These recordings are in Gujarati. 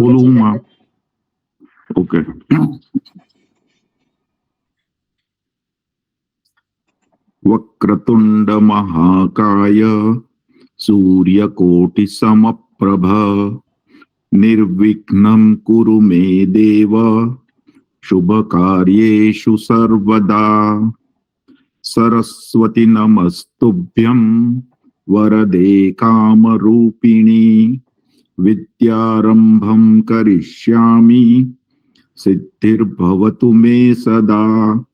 બોલું માં. ઓકે. વક્રતુંડ મહાકાય સૂર્યકોટિ સમપ્રભ નિર્વિઘ્नं કુરુ મે દેવ શુભ કાર્યેષુ સર્વદા. સરસ્વતી નમસ્તુભ્યં વરદે કામરૂપિણી વિદ્યારંભં કરિષ્યામિ સિદ્ધિર્ભવતુ મે સદા.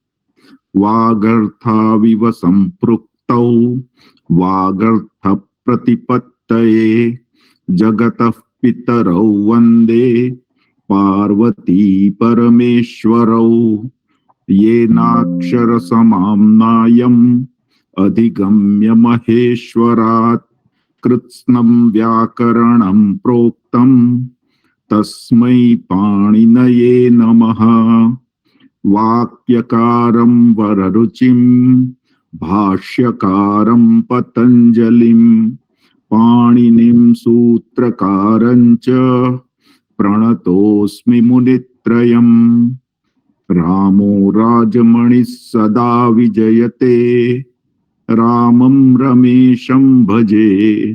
વાગર્થાવિવ સંપૃક્તૌ વાગર્થ પ્રતિપત્તયે જગતઃ પિતરૌ વંદે પાર્વતી પરમેશ્વરૌ. येनाक्षर समाम्नायम् अधिगम्य महेश्वरात् कृत्स्नं व्याकरणं प्रोक्तं तस्मै पाणिनये नमः. वाक्यकारं वररुचिं भाष्यकारं पतञ्जलिं पाणिनिं सूत्रकारं च प्रणतोऽस्मि मुनित्रयम्. रामो राजमणिः सदा विजयते रामं रमेशं भजे.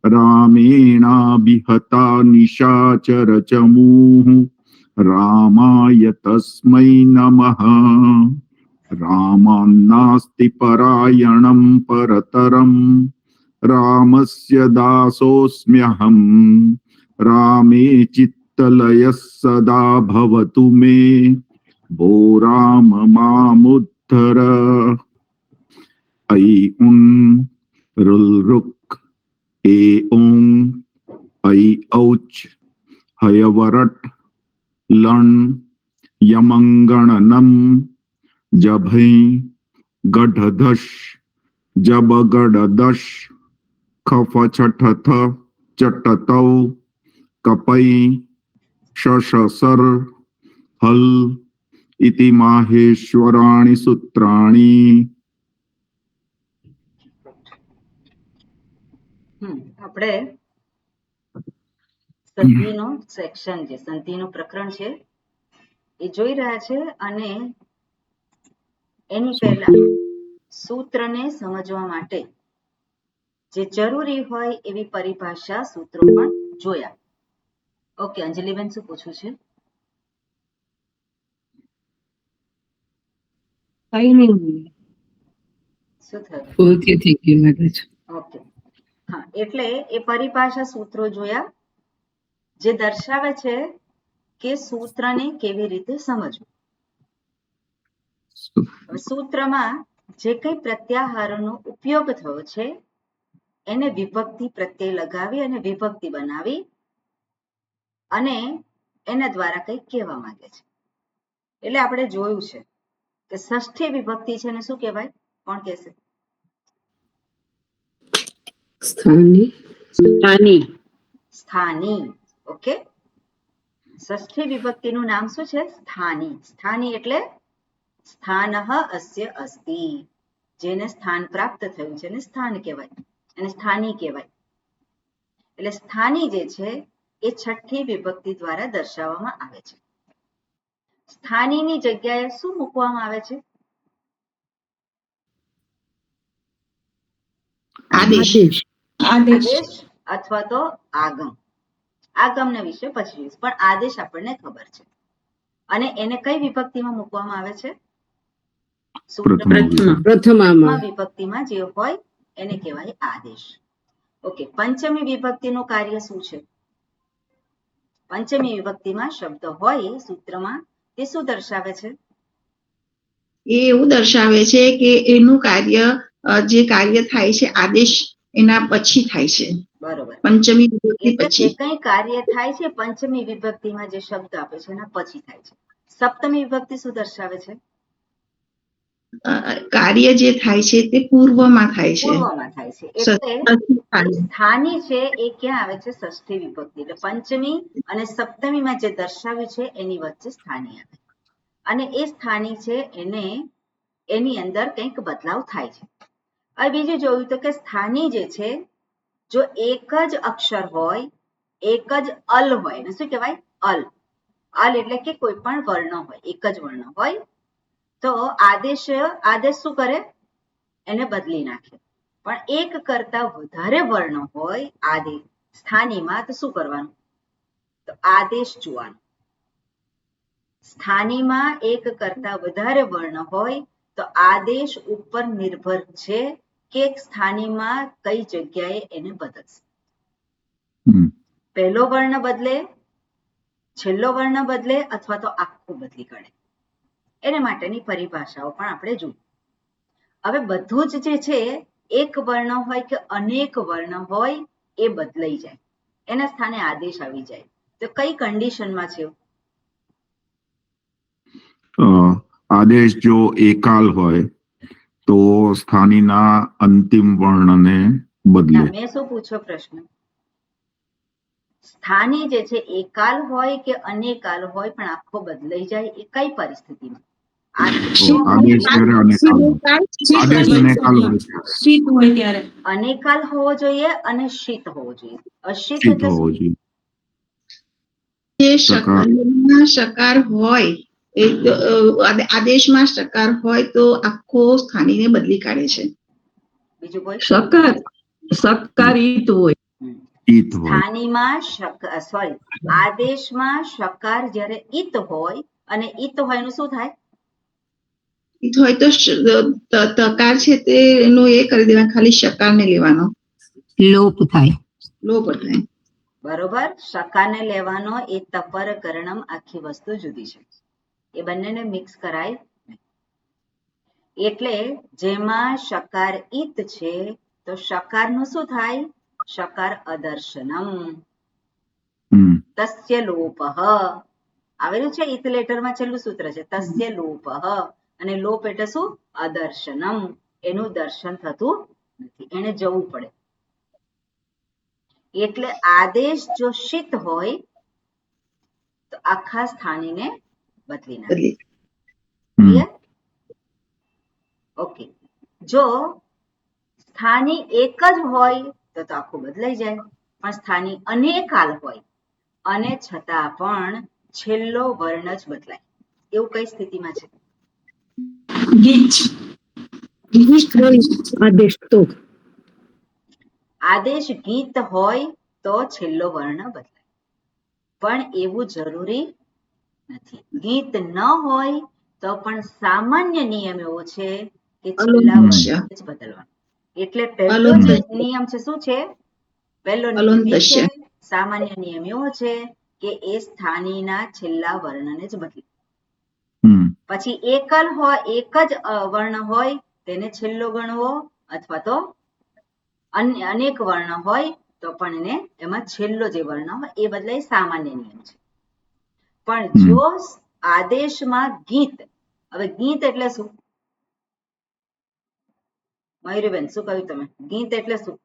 रामेणाभिहता निशाचरचमूः रामाय तस्मै नमः. रामान्नास्ति परायणं परतरं रामस्य दासोऽस्म्यहम्. रामे चित्तलयः सदा भवतु मे भो राम मामुद्धर. ऐ उं रुल रुक् ए ओं ऐ औच हयवरट लण यमंगणनम जभै गढ़धश जबगढ़दश खफ छठथ चटतौ कपै शशसर हल इति माहेश्वराणि सूत्राणि. આપણે સંધિનો સેક્શન છે, સંધિનું પ્રકરણ છે એ જોઈ રહ્યા છે અને એની પહેલા સૂત્રને સમજવા માટે જે જરૂરી હોય એવી પરિભાષા સૂત્રો પણ જોયા. ઓકે અંજલિબેન, શું પૂછવું છે? શું થયું? ઓકે, હા, એટલે એ પરિભાષા સૂત્રો જોયા જે દર્શાવે છે કે સૂત્રને કેવી રીતે સમજવું. સૂત્રમાં જે કઈ પ્રત્યાહારોનો ઉપયોગ થયો છે એને વિભક્તિ પ્રત્યય લગાવી અને વિભક્તિ બનાવી અને એના દ્વારા કંઈક કહેવા માંગે છે. એટલે આપણે જોયું છે કે ષષ્ઠી વિભક્તિ છે ને શું કહેવાય? કોણ કહેશે? સ્થાની. સ્થાની. ઓકે, ષષ્ઠી વિભક્તિનું નામ શું છે? સ્થાની. સ્થાની એટલે સ્થાનઃ અસ્ય અસ્તિ, જેને સ્થાન પ્રાપ્ત થયું છે એને સ્થાન કહેવાય, એને સ્થાની કહેવાય. એટલે સ્થાની જે છે એ છઠ્ઠી વિભક્તિ દ્વારા દર્શાવવામાં આવે છે. સ્થાનીની જગ્યાએ શું મૂકવામાં આવે છે? આદેશ. આદેશ અથવા તો આગમ. આગમને વિશે પછી જોઈશું, પણ આદેશ આપણને ખબર છે. અને એને કઈ વિભક્તિમાં મૂકવામાં આવે છે? પ્રથમ વિભક્તિમાં જે હોય એને કહેવાય આદેશ. ઓકે, પંચમી વિભક્તિનું કાર્ય શું છે? પંચમી વિભક્તિમાં શબ્દ હોય સૂત્રમાં તે શું દર્શાવે છે? એ એવું દર્શાવે છે કે એનું કાર્ય જે કાર્ય થાય છે આદેશ એના પછી થાય છે. બરોબર. પંચમી વિભક્તિ પછી જે કઈ કાર્ય થાય છે પંચમી વિભક્તિમાં જે શબ્દ આપે છે એના પછી થાય છે. સપ્તમી વિભક્તિ શું દર્શાવે છે? કાર્ય જે થાય છે તે પૂર્વમાં થાય છે. પૂર્વમાં થાય છે. એટલે સ્થાની છે એ ક્યાં આવે છે? ષષ્ઠી વિભક્તિ. એટલે પંચમી અને સપ્તમીમાં જે દર્શાવ્યું છે એની વચ્ચે સ્થાની આવે અને એ સ્થાની છે એને એની અંદર કંઈક બદલાવ થાય છે. હવે બીજું જોયું તો કે સ્થાની જે છે જો એક જ અક્ષર હોય એક જ અલ હોય ને શું કહેવાય? અલ. અલ એટલે કે કોઈ પણ વર્ણ હોય, એક જ વર્ણ હોય તો આદેશ શું કરે? એને બદલી નાખે. પણ એક કરતા વધારે વર્ણ હોય આદેશ સ્થાનીમાં તો શું કરવાનું? તો આદેશ જોવાનો. સ્થાનીમાં એક કરતા વધારે વર્ણ હોય તો આદેશ ઉપર નિર્ભર છે કે સ્થાનીમાં કઈ જગ્યાએ એને બદલશે. પહેલો વર્ણ બદલે, છેલ્લો વર્ણ બદલે અથવા તો આખું બદલી કાઢે. એને માટેની પરિભાષાઓ પણ આપણે જોઈએ. હવે બધું જ જે છે એક વર્ણ હોય કે અનેક વર્ણ હોય એ બદલાઈ જાય, એના સ્થાને આદેશ આવી જાય તો કઈ કન્ડિશનમાં છે? આદેશ જો એકાલ હોય તો સ્થાનીના અંતિમ વર્ણને બદલે. મેં શું પૂછ્યો પ્રશ્ન? સ્થાની જે છે એકાલ હોય કે અનેકાલ હોય પણ આખો બદલાઈ જાય એ કઈ પરિસ્થિતિમાં? અનેકાલ હોવો જોઈએ અને શીત હોવો જોઈએ. અશીત એટલે શું? શકાર હોય આદેશમાં શકાર હોય તો આખો સ્થાનીને બદલી કાઢે છે. બીજું કોઈ? શકાર ઈત હોય. સ્થાનીમાં આદેશમાં શકાર જ્યારે ઈત હોય અને ઈત હોય એનું શું થાય? ઈત હોય તો તકાર છે તે એનું એ કરી દેવાનું, ખાલી શકારને લેવાનો, લોપ થાય. બરોબર. શકારને લેવાનો એ તપર કરણમ આખી વસ્તુ જુદી છે, એ બંનેને મિક્સ કરાય. એટલે જેમાં શકાર ઈત છે તો શકારનું શું થાય? શકાર અદર્શનમ. તસ્ય લોપઃ આવેલું છે ઈત લેટરમાં, છેલ્લું સૂત્ર છે તસ્ય લોપઃ. અને લોપ એટલે શું? અદર્શનમ. એનું દર્શન થતું નથી, એને જવું પડે. એટલે આદેશ જો શીત હોય તો આખા સ્થાનીને બદલી નાખે. ઓકે. જો સ્થાની એક જ હોય તો આખું બદલાઈ જાય, પણ સ્થાની અનેકાલ હોય અને છતાં પણ છેલ્લો વર્ણ જ બદલાય, એવું કઈ સ્થિતિમાં છે? આદેશ ગીત હોય તો છેલ્લો વર્ણ બદલાય, પણ એવું જરૂરી નથી. ગીત ન હોય તો પણ સામાન્ય નિયમ એવો છે કે છેલ્લા વર્ણ જ બદલવાનું. એટલે પહેલો જે નિયમ છે શું છે? પહેલો નિયમ એ છે, સામાન્ય નિયમ એવો છે કે એ સ્થાનીના છેલ્લા વર્ણને જ બદલે. પછી એકલ હોય, એક જ વર્ણ હોય તેને છેલ્લો ગણવો, અથવા તો અનેક વર્ણ હોય તો પણ એને એમાં છેલ્લો જે વર્ણ હોય એ બદલાય, સામાન્ય નિયમ છે. પણ જો આદેશમાં ગીત, હવે ગીત એટલે શું? મયુરીબેન શું કહ્યું તમે? ગીત એટલે શું?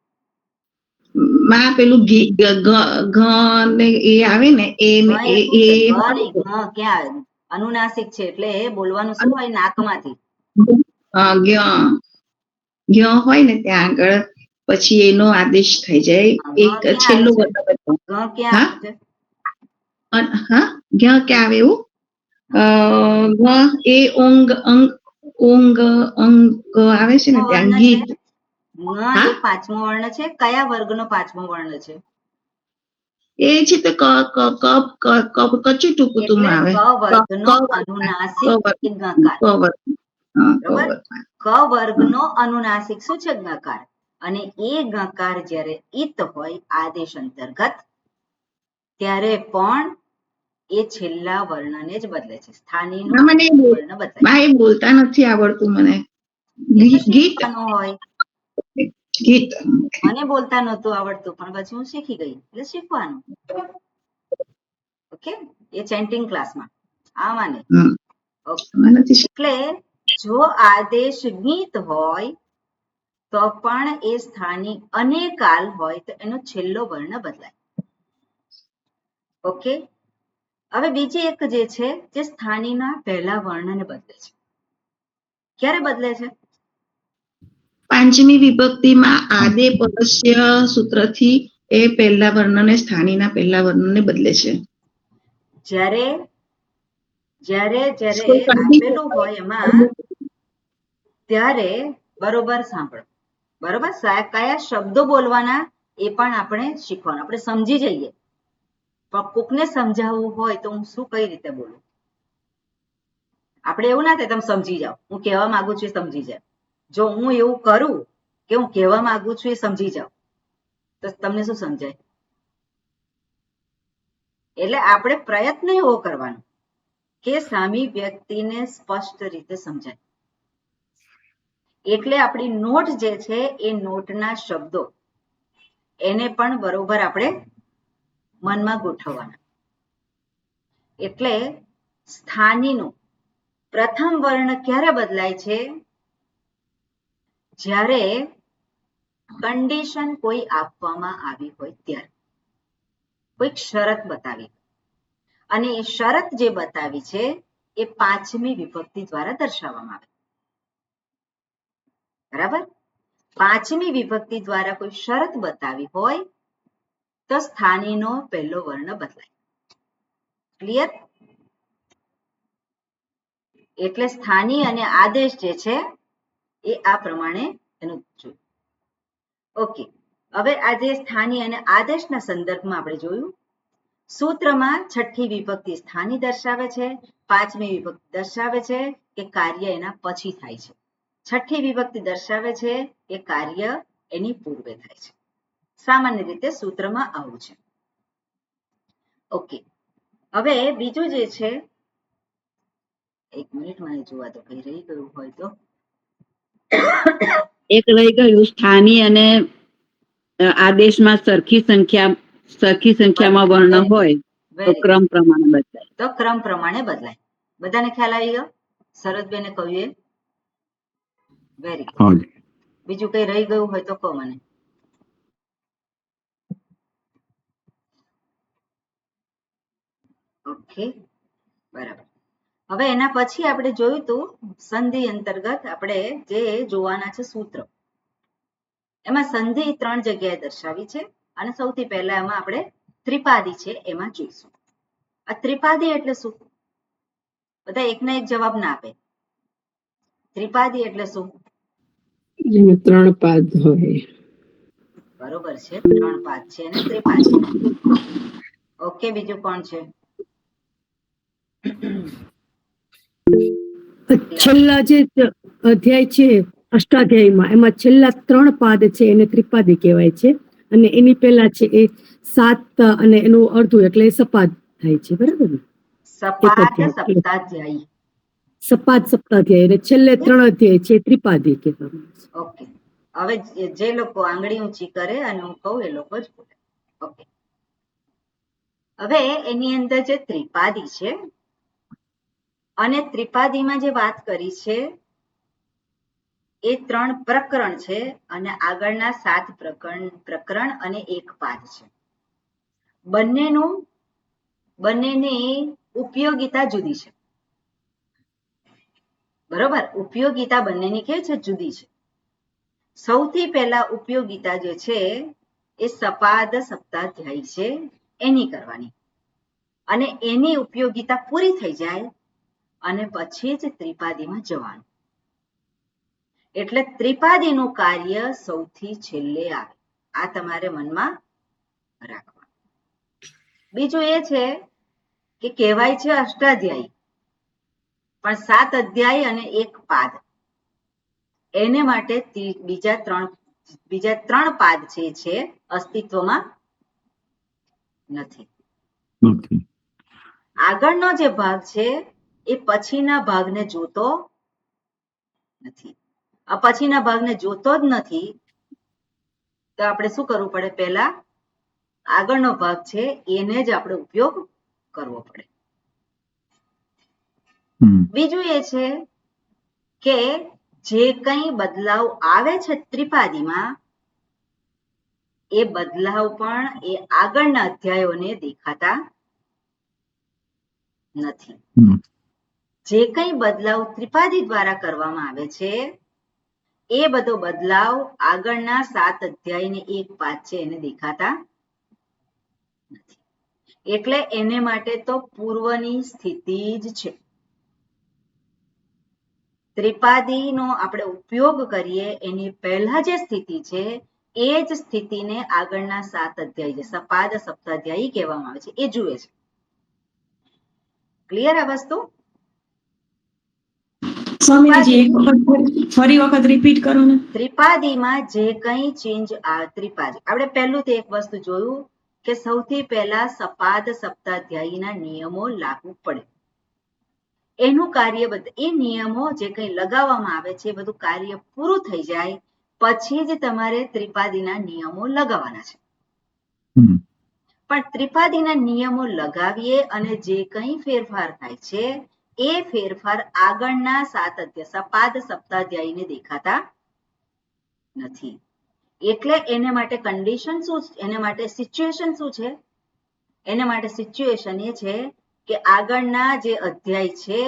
માં પેલું ઘ ને એ આવે ને ક્યાં અનુનાસિક છે એટલે બોલવાનું શું હોય? નાકમાંથી. હોય ને ત્યાં આગળ પછી એનો આદેશ થઈ જાય. એક છેલ્લો ક્યાં આવે એવું એ ઓંગ અંગ આવે છે ને ત્યાં ગીત. એ પાંચમો વર્ણ છે. કયા વર્ગનો પાંચમો વર્ણ છે? એ છે તો કચું ટૂંકું આવે. ક વર્ગનો અનુનાસિક ગકાર. ક વર્ગનો અનુનાસિક શું છે? ગકાર. અને એ ગકાર જ્યારે ઈત હોય આદેશ અંતર્ગત ત્યારે પણ એ છેલ્લા વર્ણને જ બદલે છે. સ્થાનીનું વર્ણ બદલાય. બોલતા નથી આવડતું મને. ગીત હોય ગીત મને બોલતા નહોતું આવડતું, પણ પછી હું શીખી ગઈ એટલે શીખવાનું. ઓકે, એ ચેન્ટિંગ ક્લાસમાં આમાં એટલે જો આદેશ ગીત હોય તો પણ એ સ્થાની અનેકાલ હોય તો એનો છેલ્લો વર્ણ બદલાય. ઓકે. હવે બીજી એક જે છે જે સ્થાનીના પહેલા વર્ણને બદલે છે. ક્યારે બદલે છે? પાંચમી વિભક્તિમાં આદે પરસ્ય સૂત્રથી એ પહેલા વર્ણને સ્થાનીના પહેલા વર્ણને બદલે છે. જ્યારે જ્યારે કોઈ જ્યારે condition આપેલું હોય એમાં ત્યારે બરોબર સાંભળો, બરોબર, કયા શબ્દો બોલવાના એ પણ આપણે શીખવાનું, આપણે સમજી જઈએ. પણ કોકને સમજાવવું હોય તો હું શું કઈ રીતે બોલું, આપણે એવું ના થાય તમે સમજી જાઓ, હું કહેવા માંગુ છું એ સમજી જાય. જો હું એવું કરું કે હું કહેવા માંગુ છું એ સમજી જાઓ તો તમને શું સમજાય? એટલે આપણે પ્રયત્ન એવો કરવાનો કે સામી વ્યક્તિને સ્પષ્ટ રીતે સમજાય. એટલે આપણી નોટ જે છે એ નોટના શબ્દો એને પણ બરોબર આપણે મનમાં ગોઠવવાના. એટલે સ્થાનીનું પ્રથમ વર્ણ ક્યારે બદલાય છે? જ્યારે કન્ડિશન કોઈ આપવામાં આવી હોય ત્યારે, કોઈક શરત બતાવી, અને એ શરત જે બતાવી છે એ પાંચમી વિભક્તિ દ્વારા દર્શાવવામાં આવે. બરાબર? પાંચમી વિભક્તિ દ્વારા કોઈ શરત બતાવી હોય તો સ્થાનીનો પહેલો વર્ણ બદલાય. ક્લિયર? એટલે સ્થાની અને આદેશ જે છે એ આ પ્રમાણે એનું જોયું. ઓકે, હવે આજે સ્થાની અને આદેશના સંદર્ભમાં આપણે જોયું. સૂત્રમાં છઠ્ઠી વિભક્તિ સ્થાની દર્શાવે છે, પાંચમી વિભક્તિ દર્શાવે છે કે કાર્ય એના પછી થાય છે, છઠ્ઠી વિભક્તિ દર્શાવે છે કે કાર્ય એની પૂર્વે થાય છે. સામાન્ય રીતે સૂત્રમાં આવું છે. ઓકે, હવે બીજું જે છે, એક મિનિટ મને જોવા દો, કઈ રહી ગયું હોય તો. એક રહી ગયું, સ્થાની અને આદેશમાં સરખી સંખ્યામાં વર્ણ હોય તો ક્રમ પ્રમાણે બદલાય. તો ક્રમ પ્રમાણે બદલાય. બધાને ખ્યાલ આવી ગયો? શરદબેને કહ્યું એ વેરી ગુડ. હાજી. બીજું કઈ રહી ગયું હોય તો કહો મને. ઓકે, બરાબર. હવે એના પછી આપણે જોયું તું સંધિ અંતર્ગત આપણે જે જોવાના છે સૂત્ર. એમાં સંધિ 3 જગ્યાએ દર્શાવી છે અને સૌથી પહેલા એમાં આપણે ત્રિપાદી છે એમાં જોઈશું. આ ત્રિપાદી એટલે શું? બધા એકના એક જવાબ ના આપે. ત્રિપાદી એટલે શું? જેમાં 3 પાદ હોય. બરોબર છે, 3 પાદ છે અને ત્રિપાદી. ઓકે, બીજું કોણ છે? છેલ્લા જે અધ્યાય છે અષ્ટાધ્યાયમાં, એમાં છેલ્લા 3 પાદ છે એને ત્રિપાદી કહેવાય છે, અને એની પહેલા છે એ 7 અને એનું અડધું એટલે સપાદ થાય છે. બરાબર ને? સપાદ સપ્તાધ્યાયી. સપાદ સપ્તાધ્યાય, અને છેલ્લે 3 અધ્યાય છે ત્રિપાદી કહેવામાં આવે છે. ઓકે, હવે જે લોકો આંગળી ઊંચી કરે અને હું કહું એ લોકો જ બોલે. ઓકે, હવે એની અંદર જે ત્રિપાદી છે અને ત્રિપાદીમાં જે વાત કરી છે એ 3 પ્રકરણ છે અને આગળના 7 પ્રકરણ અને 1 પાદ છે. બંનેની ઉપયોગિતા જુદી છે. બરોબર? ઉપયોગિતા બંનેની કેવી છે? જુદી છે. સૌથી પહેલા ઉપયોગિતા જે છે એ સપાદ સપ્તાધ્યાયી છે એની કરવાની, અને એની ઉપયોગિતા પૂરી થઈ જાય અને પછી જ ત્રિપાદીમાં જવાનું. એટલે ત્રિપાદીનું કાર્ય સૌથી છેલ્લે આવે. આ તમારે મનમાં રાખવાનું. બીજું એ છે કે કહેવાય છે અષ્ટાધ્યાયી, પણ 7 અધ્યાય અને 1 પાદ. એને માટે બીજા 3 પાદ છે અસ્તિત્વમાં નથી. આગળનો જે ભાગ છે એ પછીના ભાગને જોતો નથી. આ પછીના ભાગને જોતો જ નથી તો આપણે શું કરવું પડે? પહેલા આગળનો ભાગ છે એને જ આપણે ઉપયોગ કરવો પડે. બીજું એ છે કે જે કંઈ બદલાવ આવે છે ત્રિપાદીમાં, એ બદલાવ પણ એ આગળના અધ્યાયોને દેખાતા નથી. જે કંઈ બદલાવ ત્રિપાદી દ્વારા કરવામાં આવે છે એ બધો બદલાવ આગળના 7 અધ્યાય ને 1 પાદ છે એને દેખાતા નથી એટલે એને માટે તો પૂર્વની સ્થિતિ જ છે. ત્રિપાદીનો આપણે ઉપયોગ કરીએ એની પહેલા જે સ્થિતિ છે એ જ સ્થિતિને આગળના 7 અધ્યાય જે સપાદ સપ્તાધ્યાયી કહેવામાં આવે છે એ જુએ છે. ક્લિયર આ વસ્તુ? સ્વામીજી એક વખત ફરી વખત રિપીટ કરો ને. ત્રિપાદીમાં જે કંઈ ચેન્જ ત્રિપાદી આપણે પહેલું તો એક વસ્તુ જોયું કે સૌથી પહેલા સપાદ સપ્તાધ્યાયીના નિયમો લાગુ પડે. એનું કાર્ય એ નિયમો જે કંઈ લગાવવામાં આવે છે એ બધું કાર્ય પૂરું થઈ જાય પછી જ તમારે ત્રિપાદીના નિયમો લગાવવાના છે. પણ ત્રિપાદીના નિયમો લગાવીએ અને જે કંઈ ફેરફાર થાય છે એ ફેરફાર આગળના 7 અધ્યાય સપાદ સપ્તાધ્યાયીને દેખાતા નથી. એટલે એને માટે કન્ડિશન શું છે? એને માટે સિચ્યુએશન શું છે? એને માટે સિચ્યુએશન એ છે કે આગળના જે અધ્યાય છે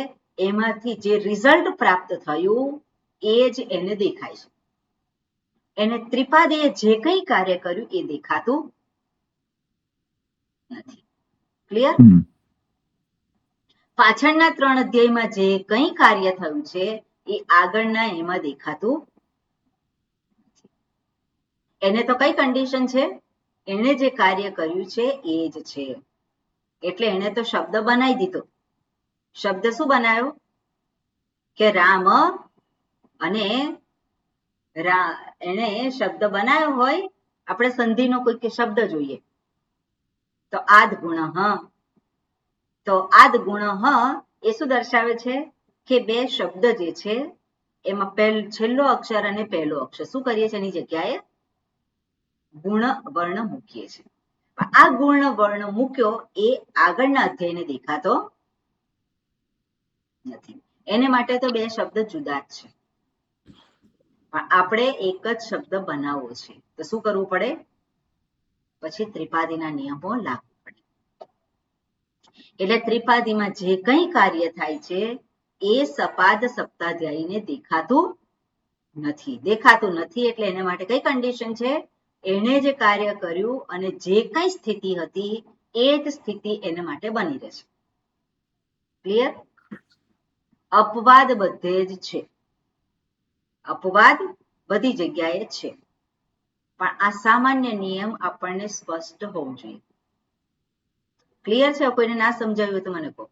એમાંથી જે રિઝલ્ટ પ્રાપ્ત થયું એ જ એને દેખાય છે. એને ત્રિપાદીએ જે કંઈ કાર્ય કર્યું એ દેખાતું નથી. ક્લિયર? પાછળના 3 અધ્યાયમાં જે કંઈ કાર્ય થયું છે એ આગળના એમાં દેખાતું. એને તો કઈ કન્ડિશન છે? એને જે કાર્ય કર્યું છે એ જ છે. એટલે એને તો શબ્દ બનાવી દીધો. શબ્દ શું બનાવ્યો? કે રામ અને એને શબ્દ બનાવ્યો હોય આપણે સંધિનો કોઈ શબ્દ જોઈએ તો આદ ગુણ તો આદ ગુણ એ શું દર્શાવે છે કે બે શબ્દ જે છે એમાં છેલ્લો અક્ષર અને પહેલો અક્ષર શું કરીએ છીએ એની જગ્યાએ ગુણ વર્ણ મૂકીએ છીએ. આ ગુણ વર્ણ મૂક્યો એ આગળના અધ્યાયને દેખાતો નથી. એને માટે તો બે શબ્દ જુદા જ છે પણ આપણે એક જ શબ્દ બનાવવો છે તો શું કરવું પડે? પછી ત્રિપાદીના નિયમો લાગુ પડે. એટલે ત્રિપાદીમાં જે કંઈ કાર્ય થાય છે એ સપાદ સપ્તાધ્યાયીને દેખાતું નથી. દેખાતું નથી એટલે એને માટે કઈ કન્ડિશન છે? એને જે કાર્ય કર્યું અને જે કંઈ સ્થિતિ હતી એ જ સ્થિતિ એને માટે બની રહેશે. ક્લિયર? અપવાદ બધે જ છે. અપવાદ બધી જગ્યાએ છે પણ આ સામાન્ય નિયમ આપણને સ્પષ્ટ હોવું જોઈએ. ક્લિયર છે? કોઈને ના સમજાવ્યું તો મને કહો.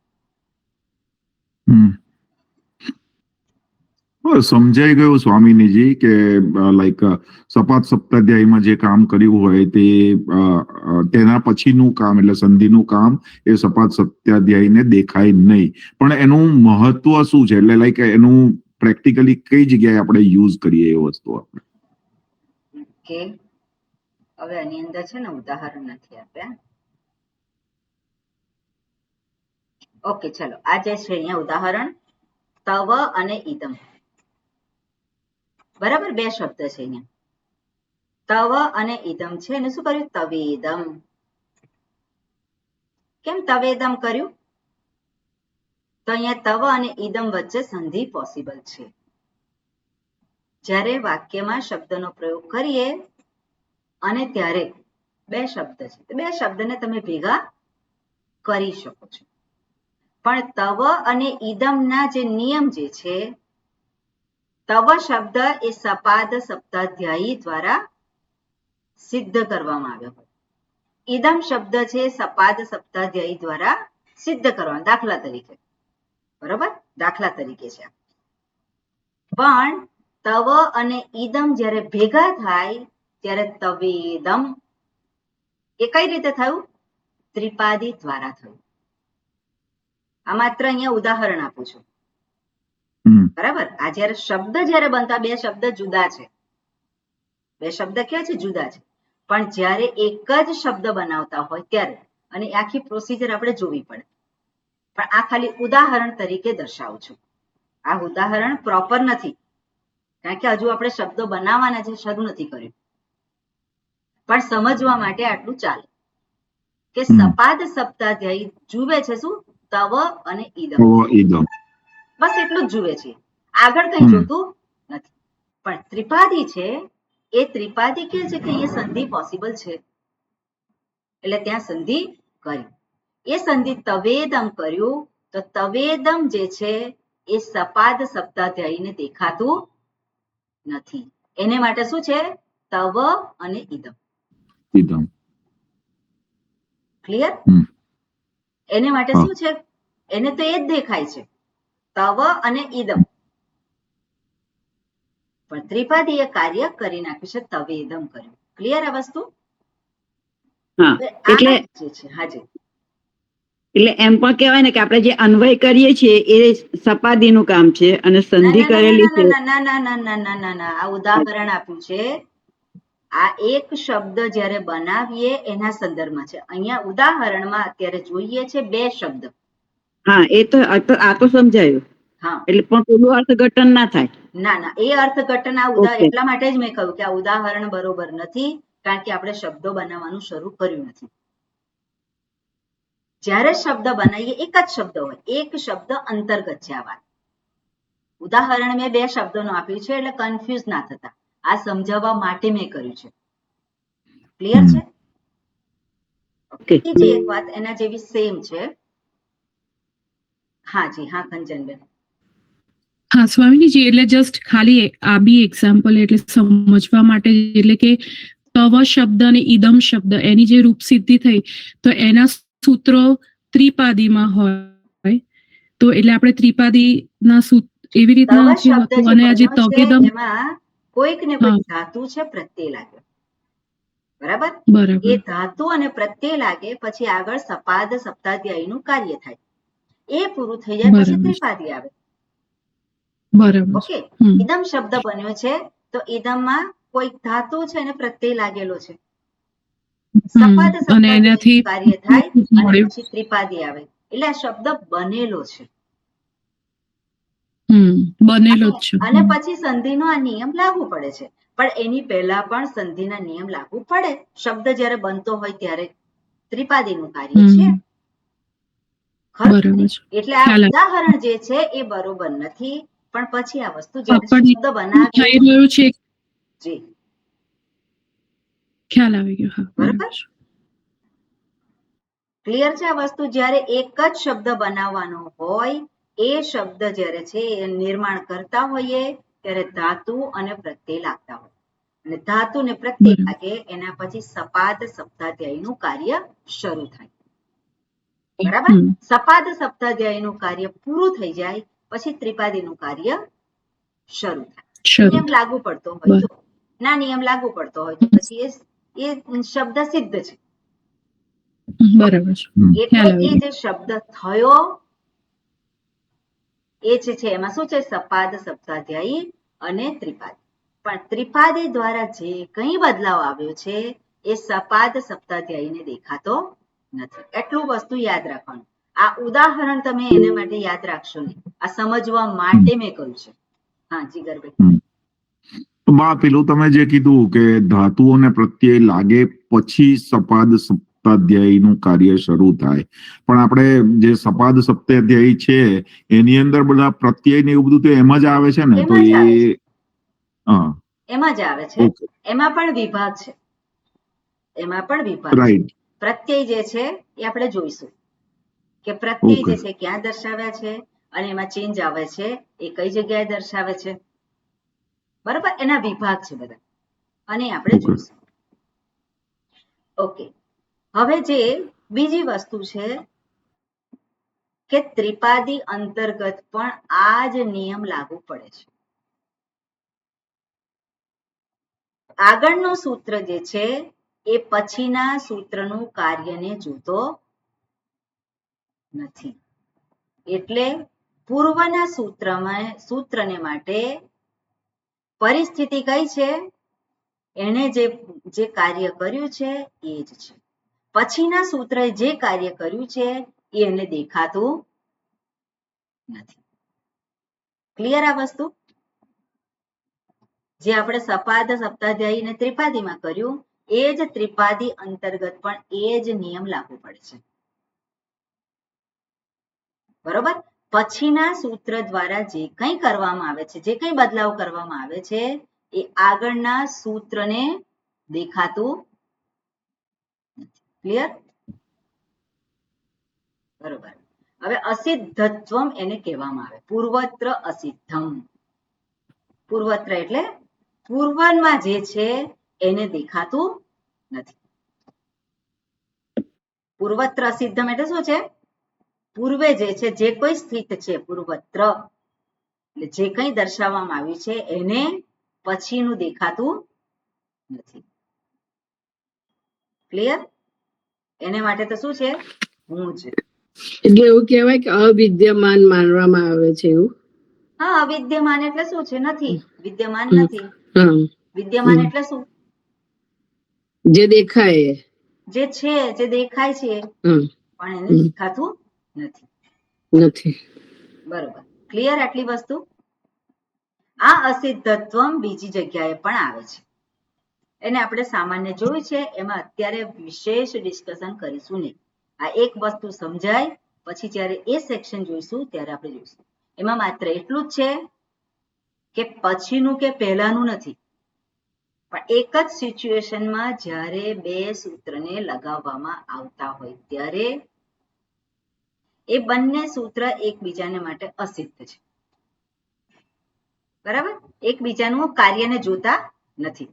સમજાઈ ગયું સ્વામીનીજી કે લાઈક સપાદ સપ્તાધ્યાયમાં જે કામ કર્યું હોય તે તેના પછીનું કામ એટલે સંધિનું કામ એ સપાદ સપ્તાધ્યાયીને દેખાય નહીં. પણ એનું મહત્વ શું છે? એટલે લાઈક એનું પ્રેક્ટિકલી કઈ જગ્યાએ આપણે યુઝ કરીએ એ વસ્તુ આપણે? ઓકે, હવે આની અંદર છે ને ઉદાહરણ નથી આપ્યા. ઓકે, ચલો આ જે છે અહીંયા ઉદાહરણ તવ અને ઈદમ. બરાબર, બે શબ્દ છે અહીંયા તવ અને ઈદમ છે. એને શું કર્યું? તવેદમ. કેમ તવેદમ કર્યું? તો અહીંયા તવ અને ઈદમ વચ્ચે સંધિ પોસિબલ છે. જ્યારે વાક્યમાં શબ્દનો પ્રયોગ કરીએ અને ત્યારે બે શબ્દ છે, બે શબ્દને તમે ભેગા કરી શકો છો. પણ તવ અને ઈદમના જે નિયમ જે છે, તવ શબ્દ એ સપાદ સપ્તાધ્યાયી દ્વારા સિદ્ધ કરવામાં આવ્યો હોય. ઈદમ શબ્દ છે સપાદ સપ્તાધ્યાયી દ્વારા સિદ્ધ કરવાનો. દાખલા તરીકે, બરોબર, દાખલા તરીકે છે. પણ તવ અને ઈદમ જ્યારે ભેગા થાય ત્યારે તવેદમ એ કઈ રીતે થયું? ત્રિપાદી દ્વારા થયું. આ માત્ર અહીંયા ઉદાહરણ આપું છું. બરાબર, આ જ્યારે શબ્દ જ્યારે બનતા બે શબ્દ જુદા છે. બે શબ્દ ક્યાં છે? જુદા છે. પણ જ્યારે એક જ શબ્દ બનાવતા હોય ત્યારે, અને આખી પ્રોસિજર આપણે જોવી પડે. પણ આ ખાલી ઉદાહરણ તરીકે દર્શાવું છું. આ ઉદાહરણ પ્રોપર નથી કારણ કે હજુ આપણે શબ્દો બનાવવાના છે, શરૂ નથી કર્યું. પણ સમજવા માટે આટલું ચાલે કે સપાદ સપ્તાધ્યાયી જુએ છે શું? તવ અને ઈદમ. બસ એટલું જ જુએ છે, આગળ કઈ જોતું નથી. પણ ત્રિપાદી છે એ ત્રિપાદી કે છે કે એ સંધિ પોસિબલ છે. એટલે ત્યાં સંધિ કરી. એ સંધિ તવેદમ કર્યું તો તવેદમ જે છે એ સપાદ સપ્તાધ્યાયીને દેખાતું નથી. એને માટે શું છે? તવ અને ઇદમ. એકદમ. ક્લિયર? હમ. એને માટે હા. શું છે? એને તો એ જ દેખાય છે, તવ અને ઇદમ. પણ ત્રિપાદીએ કાર્ય કરી નાખ્યું છે, તવેદમ કર્યું. ક્લિયર આ વસ્તુ? હા હવે એટલે આ જે છે, હાજી, એટલે એમ પણ કહેવાય ને કે આપણે જે અન્વય કરીએ છીએ એ સપાદીનું કામ છે અને ના સંધિ ના ના કરેલી છે. ના ના ના ના ના ના ના ના, આ ઉદાહરણ આપ્યું છે. આ એક શબ્દ જ્યારે બનાવીએ એના સંદર્ભમાં છે. અહીંયા ઉદાહરણમાં અત્યારે જોઈએ છે 2 શબ્દ. હા એ તો આ તો સમજાયું. હા, એટલે પણ પેલું અર્થઘટન ના થાય. ના ના, એ અર્થઘટન ઓકે. એટલા માટે જ મેં કહ્યું કે આ ઉદાહરણ બરોબર નથી, કારણ કે આપણે શબ્દો બનાવવાનું શરૂ કર્યું નથી. જ્યારે શબ્દ બનાવીએ એક જ શબ્દ હોય, એક શબ્દ અંતર્ગત છે આ વાત. ઉદાહરણ મેં 2 શબ્દોનું આપ્યું છે એટલે કન્ફ્યુઝ ના થતા. આ સમજાવવા માટે મેં કર્યું છે. ક્લિયર છે? ઓકે. બીજી એક વાત એના જેવી સેમ છે. હા જી, હા કંચનબેન. હા સ્વામીજી, એટલે જસ્ટ ખાલી આ બી એક્ઝામ્પલ એટલે સમજવા માટે, એટલે કે તવ શબ્દ અને ઇદમ શબ્દ એની જે રૂપ સિદ્ધિ થઈ તો એના સૂત્રો ત્રિપાદીમાં હોય, તો એટલે આપણે ત્રિપાદીના સૂત્ર એવી રીતના તવ નથી શબ્દ હોતું. જે અને આ જે બન્યો છે તવેદમ, એમાં કોઈક ને હા કોઈક ધાતુ છે, પ્રત્યય લાગ્યો. બરાબર? બરાબર એ ધાતુ અને પ્રત્યય લાગે પછી આગળ સપાદ સપ્તાધ્યાયીનું કાર્ય થાય. એ પૂરું થઈ જાય પછી બરાબર ત્રિપાદી આવે. બરાબર. ઓકે, હમ ઇદમ શબ્દ બન્યો છે તો ઇદમમાં કોઈક ધાતુ છે અને પ્રત્યય લાગેલો છે. સપાદ અને સપ્તાધ્યાયીનું એનાથી કાર્ય થાય અને મળ્યું. પછી ત્રિપાદી આવે. એટલે આ શબ્દ બનેલો છે. બનેલો જ છે. અને પછી સંધિનો આ નિયમ લાગુ પડે છે. પણ એની પહેલા પણ સંધિના નિયમ લાગુ પડે. શબ્દ જ્યારે બનતો હોય ત્યારે ત્રિપાદીનું કાર્ય છે. ખરું બરાબર ને? છે. એટલે આ ખ્યાલ ઉદાહરણ જે છે એ બરોબર નથી, પણ પછી આ વસ્તુ જ્યારે પણ શબ્દ બનાવીએ થઈ રહ્યું છે. જી, ખ્યાલ આવી ગયો. હા બરાબર. બરાબર છે. ક્લિયર છે આ વસ્તુ? જ્યારે એક જ શબ્દ બનાવવાનો હોય, એ શબ્દ જ્યારે છે એ નિર્માણ કરતા હોઈએ ત્યારે ધાતુ અને પ્રત્યય લાગતા હોય. અને ધાતુ ને પ્રત્યય બરાબર. લાગે એના પછી સપાદ સપ્તાધ્યાયીનું કાર્ય શરૂ થાય. બરાબર? સપાદ સપ્તાધ્યાયીનું કાર્ય પૂરું થઈ જાય પછી ત્રિપાદીનું કાર્ય શરૂ થાય. નિયમ લાગુ પડતો હોય તો. ના નિયમ લાગુ પડતો હોય તો પછી એ શબ્દ સિદ્ધ છે. બરાબર છે. એટલે ખ્યાલ એ આવી જે શબ્દ થયો એ છે એમાં શું છે? સપાદ સપ્તાધ્યાયી અને ત્રિપાદી. પણ ત્રિપાદી દ્વારા જે કંઈ બદલાવ આવ્યો છે એ સપાદ સપ્તાધ્યાયીને દેખાતો નથી. એટલું વસ્તુ યાદ રાખવાનું. આ ઉદાહરણ તમે એને માટે યાદ રાખશો નહીં. આ સમજવા માટે મેં કહ્યું છે. હા જીગરભાઈ. તો બા પેલું તમે જે કીધું કે ધાતુઓને પ્રત્યય લાગે પછી સપાદ સપ્તાધ્યાયીનું કાર્ય શરૂ થાય, પણ આપણે જે સપાદ સપ્તાધ્યાયી છે એની અંદર બધા પ્રત્યય ને એવું બધું તો એમ જ આવે છે ને? તો એમાં જ આવે છે. હા, એમાં જ આવે છે. ઓકે, એમાં પણ વિભાગ છે. એમાં પણ વિભાગ છે. રાઈટ, પ્રત્યય જે છે એ આપણે જોઈશું કે પ્રત્યય ઓકે, જે છે ક્યાં દર્શાવ્યા છે અને એમાં ચેન્જ આવે છે એ કઈ જગ્યાએ દર્શાવે છે. બરાબર? એના વિભાગ છે બધા અને આપણે ઓકે. જોઈશું. ઓકે, હવે જે બીજી વસ્તુ છે કે ત્રિપાદી અંતર્ગત પણ આ જ નિયમ લાગુ પડે છે. આગળનું સૂત્ર જે છે એ પછીના સૂત્રનું કાર્યને જોતો નથી. એટલે પૂર્વના સૂત્રને માટે પરિસ્થિતિ કઈ છે? એને જે કાર્ય કર્યું છે એ જ છે. પછીના સૂત્રએ જે કાર્ય કર્યું છે એ એને દેખાતું નથી. ક્લિયર આ વસ્તુ? જે આપણે સપાદ સપ્તાધ્યાયી અને ત્રિપાદીમાં કર્યું એ જ ત્રિપાદી અંતર્ગત પણ એ જ નિયમ લાગુ પડે છે. બરોબર? પછીના સૂત્ર દ્વારા જે કંઈ કરવામાં આવે છે, જે કંઈ બદલાવ કરવામાં આવે છે એ આગળના સૂત્રને દેખાતું નથી. ક્લિયર? બરોબર. હવે અસિદ્ધત્વમ એને કહેવામાં આવે. પૂર્વત્ર અસિદ્ધમ. પૂર્વત્ર એટલે પૂર્વમાં જે છે એને દેખાતું નથી. પૂર્વત્ર અસિદ્ધમ એટલે શું છે? પૂર્વે જે છે, જે કોઈ સ્થિત છે, પૂર્વત્ર એટલે જે કંઈ દર્શાવવામાં આવ્યું છે એને પછીનું દેખાતું નથી. ક્લિયર? એને માટે તો શું છે? હું જ. એટલે એવું કહેવાય કે અવિદ્યમાન માનવામાં આવે છે એવું. હા, અવિદ્યમાન એટલે શું છે? નથી. વિદ્યમાન હમ. નથી. હા, વિદ્યમાન હમ. એટલે શું? જે દેખાય એ. જે છે, જે દેખાય છે હમ. પણ એને હમ. દેખાતું નથી. નથી. બરોબર. ક્લિયર આટલી વસ્તુ? આ અસિદ્ધત્વમ બીજી જગ્યાએ પણ આવે છે. એને આપણે સામાન્ય જોયું છે, એમાં અત્યારે વિશેષ ડિસ્કશન કરીશું નહીં. આ એક વસ્તુ સમજાય પછી જ્યારે એ સેક્શન જોઈશું ત્યારે આપણે જોઈશું. એમાં માત્ર એટલું જ છે કે પછીનું કે પહેલાનું નથી, પણ એક જ સિચ્યુએશનમાં જ્યારે બે સૂત્રને લગાવવામાં આવતા હોય ત્યારે એ બંને સૂત્ર એકબીજાને માટે અસિદ્ધ છે. બરાબર? એકબીજાનું કાર્યને જોતા નથી.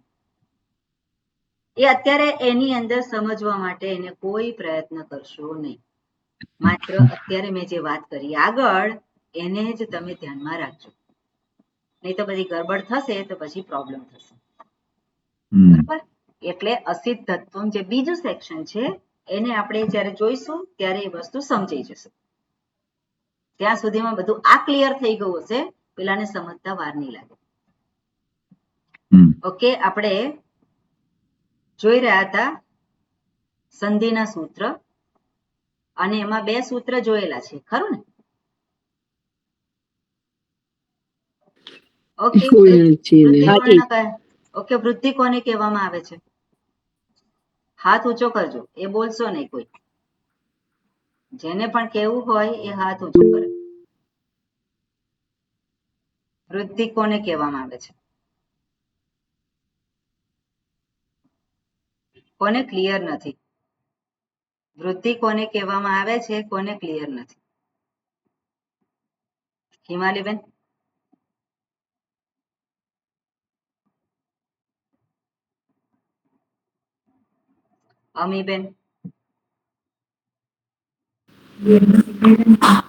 એ અત્યારે એની અંદર સમજવા માટે એને કોઈ પ્રયત્ન કરશો નહીં. માત્ર અત્યારે મેં જે વાત કરી આગળ એને જ તમે ધ્યાનમાં રાખજો. નહીં તો બધી ગડબડ થશે તો પછી પ્રોબ્લેમ થશે. બરાબર? એટલે અસિદ્ધત્વમ જે બીજું સેક્શન છે એને આપણે જ્યારે જોઈશું ત્યારે એ વસ્તુ સમજાઈ જશે. ત્યાં સુધીમાં બધું આ ક્લિયર થઈ ગયું હશે, પેલાને સમજતા વાર નહીં લાગે. ઓકે, આપણે જોઈ રહ્યા હતા સંધિના સૂત્ર અને એમાં બે સૂત્ર જોયેલા છે, ખરું ને? ઓકે, ઓકે, વૃદ્ધિ કોને કહેવામાં આવે છે? હાથ ઊંચો કરજો, એ બોલશો નહીં કોઈ. જેને પણ કહેવું હોય એ હાથ ઊંચો કરે. વૃદ્ધિ કોને કહેવામાં આવે છે? કોને ક્લિયર નથી? વૃદ્ધિ કોને કહેવામાં આવે છે? કોને ક્લિયર નથી? હિમાલીબેન? અમીબેન?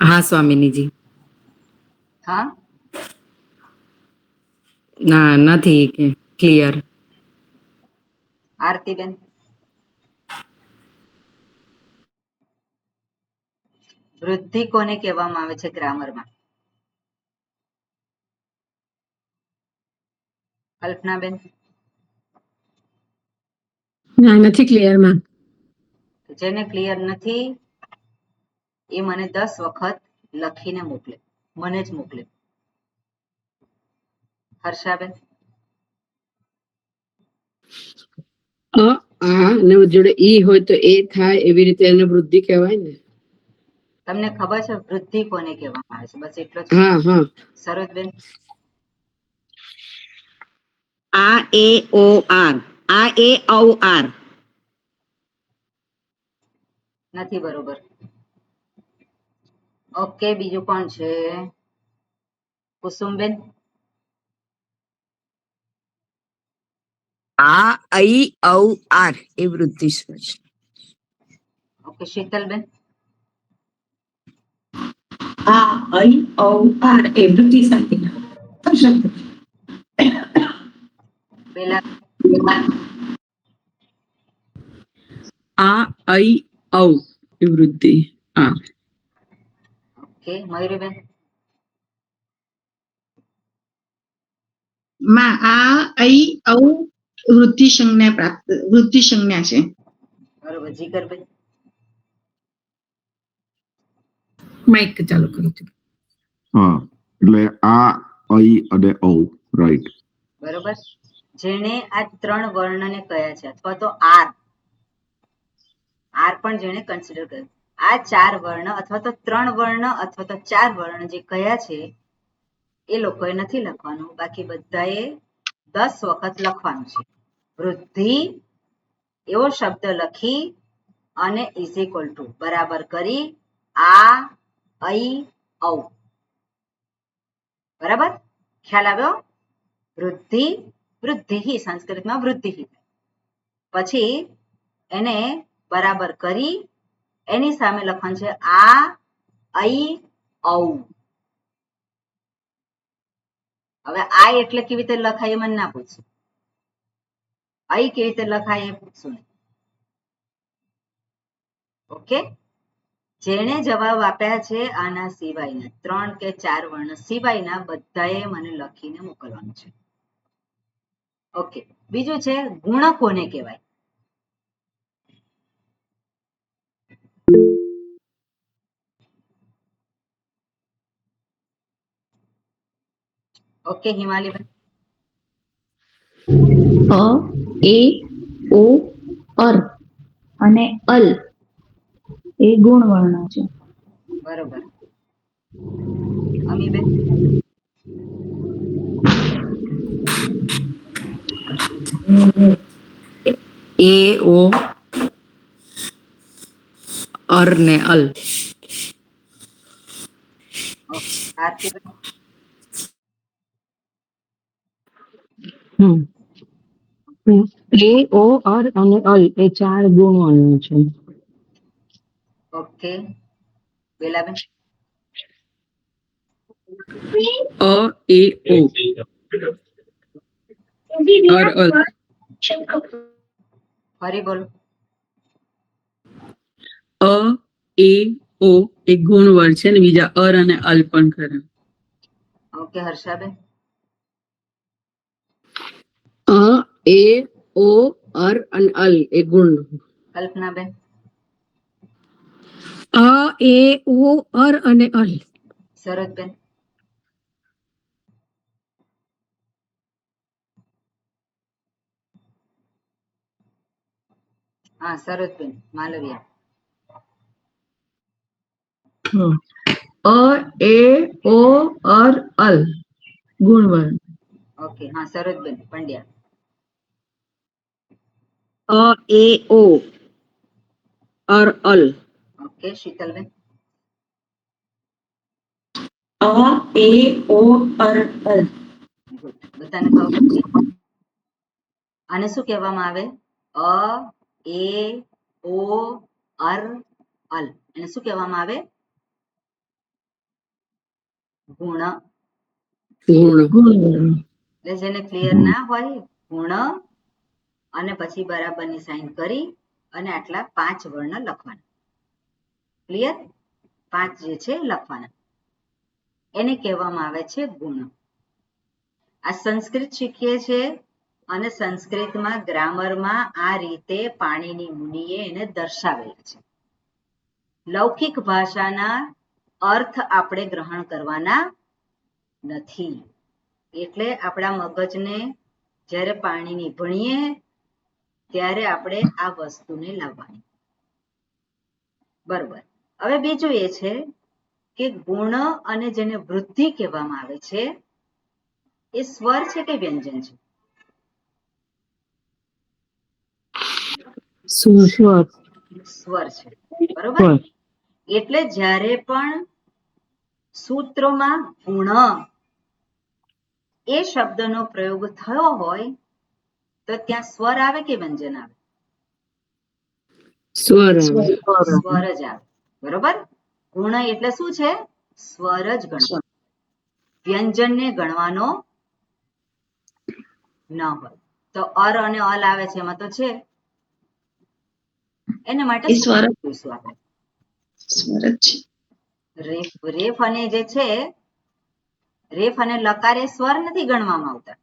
હા સ્વામિનીજી. હા, ના નથી ક્લિયર. આરતીબેન? વૃદ્ધિ કોને કહેવામાં આવે છે ગ્રામરમાં? કલ્પનાબેન? ના, નથી ક્લિયર માં. જેને ક્લિયર નથી એ મને 10 વખત લખીને મોકલે, મને જ મોકલે. હર્ષાબેન? આ ને જોડે ઈ હોય તો એ થાય એવી રીતે એને વૃદ્ધિ કહેવાય ને. તમને ખબર છે વૃદ્ધિ કોને કહેવામાં આવે છે? બસ એટલો જ. હા, હા. સરોજબેન? આ એ ઓ આર. આ એ ઔ આર. નથી બરોબર. ઓકે, બીજું કોણ છે? કુસુમબેન? આ ઐ ઔ આર એ વૃદ્ધિ સ્વર છે. ઓકે, શીતલબેન? આ ઐ ઔ આર એ વૃદ્ધિ સંધિના શબ્દ. બેલા? આ ઐ ઔ એ વૃદ્ધિ. આ ઓકે, મયુરીબેન? માં આ ઐ ઔ વૃદ્ધિ સંજ્ઞા છે. બરોબર. જીગરબેન? માઇક ચાલુ કરો છો. હા, એટલે આ ઐ અને ઔ, રાઈટ. બરોબર. જેને આ ત્રણ વર્ણને કયા છે અથવા તો આર પણ જેને કન્સિડર કર્યું, આ ચાર વર્ણ અથવા તો ત્રણ વર્ણ અથવા તો ચાર વર્ણ જે કયા છે એ લોકોએ નથી લખવાનું, બાકી બધાએ 10 વખત લખવાનું છે. વૃદ્ધિ એવો શબ્દ લખી અને ઇઝ ઇક્વલ ટુ બરાબર કરી આ ઐ ઔ. બરાબર, ખ્યાલ આવ્યો? વૃદ્ધિ વૃદ્ધિ, સંસ્કૃતમાં વૃદ્ધિ. પછી એને બરાબર કરી એની સામે લખવાનું છે આ ઐ ઔ. હવે આ એટલે કેવી રીતે લખાય એ મને ના પૂછો. ઐ કેવી રીતે લખાય એ પૂછશું. ઓકે, જેણે જવાબ આપ્યા છે આના સિવાયના 3 કે 4 વર્ણ સિવાયના બધાએ મને લખીને મોકલવાનું છે. ઓકે, બીજું છે ગુણ કોને કહેવાય? ઓકે હિમાલીબેન. અ, એ, ઓ, અર અને અલ એ ગુણ વર્ણ છે. બરોબર. અમીબેન. એ ઓ અર ને અલ. ઓકે, આરતીબેન. એ ઓ અર અને અલ એ 4 ગુણ વર્ણો છે. ઓકે, બેલાબેન. અ એ ઓ અર અલ. ફરી બોલો. અ એ ઓ એ ગુણ વર્ણ છે ને બીજા અર અને અલ પણ ખરા. ઓકે, હર્ષાબેન. અ એ ઓ અર અને અલ એ ગુણ. કલ્પનાબેન. અ એ ઓ અર અને અલ. સરોજબેન. હા, સરોજબેન માલવિયા. અ એ ઓ અર અલ ગુણવર્ણ. ઓકે, હા, સરોજબેન પંડ્યા. અ એ ઓ અર અલ. ઓકે, શીતલબેન. અ, એ, ઓ, અર, અલ. ગુડ, બધાને ખબર પડી? આને શું કહેવામાં આવે? અ એ ઓ અર અલ. એને શું કહેવામાં આવે? ગુણ. ગુણવર્ણ. એટલે જેને ક્લિયર ના હોય ગુણ અને પછી બરાબરની સાઇન કરી અને આટલા 5 વર્ણ લખવાના. ક્લિયર? 5 જે છે લખવાના. એને કહેવામાં આવે છે ગુણ. આ સંસ્કૃત શીખીએ છે અને સંસ્કૃતમાં ગ્રામરમાં આ રીતે પાણીની મુનિએ એને દર્શાવેલા છે. લૌકિક ભાષાના અર્થ આપણે ગ્રહણ કરવાના નથી. એટલે આપણા મગજને જ્યારે પાણીની ભણીએ ત્યારે આપણે આ વસ્તુને લાવવાની. બરોબર. હવે બીજું એ છે કે ગુણ અને જેને વૃદ્ધિ કહેવામાં આવે છે એ સ્વર છે કે વ્યંજન છે? સ્વર છે. બરોબર. એટલે જ્યારે પણ સૂત્રોમાં ગુણ એ શબ્દનો પ્રયોગ થયો હોય તો ત્યાં સ્વર આવે કે વ્યંજન આવે? સ્વર. સ્વર જ આવે. બરોબર. ગુણ એટલે શું છે? સ્વર જ ગણવાનો. વ્યંજનને ગણવાનો ન હોય. તો અર અને અલ આવે છે એમાં તો છે. એના માટે સ્વર જોઈશું આપણે. સ્વર જ છે. રેફ અને જે છે રેફ અને લકાર એ સ્વર નથી ગણવામાં આવતા.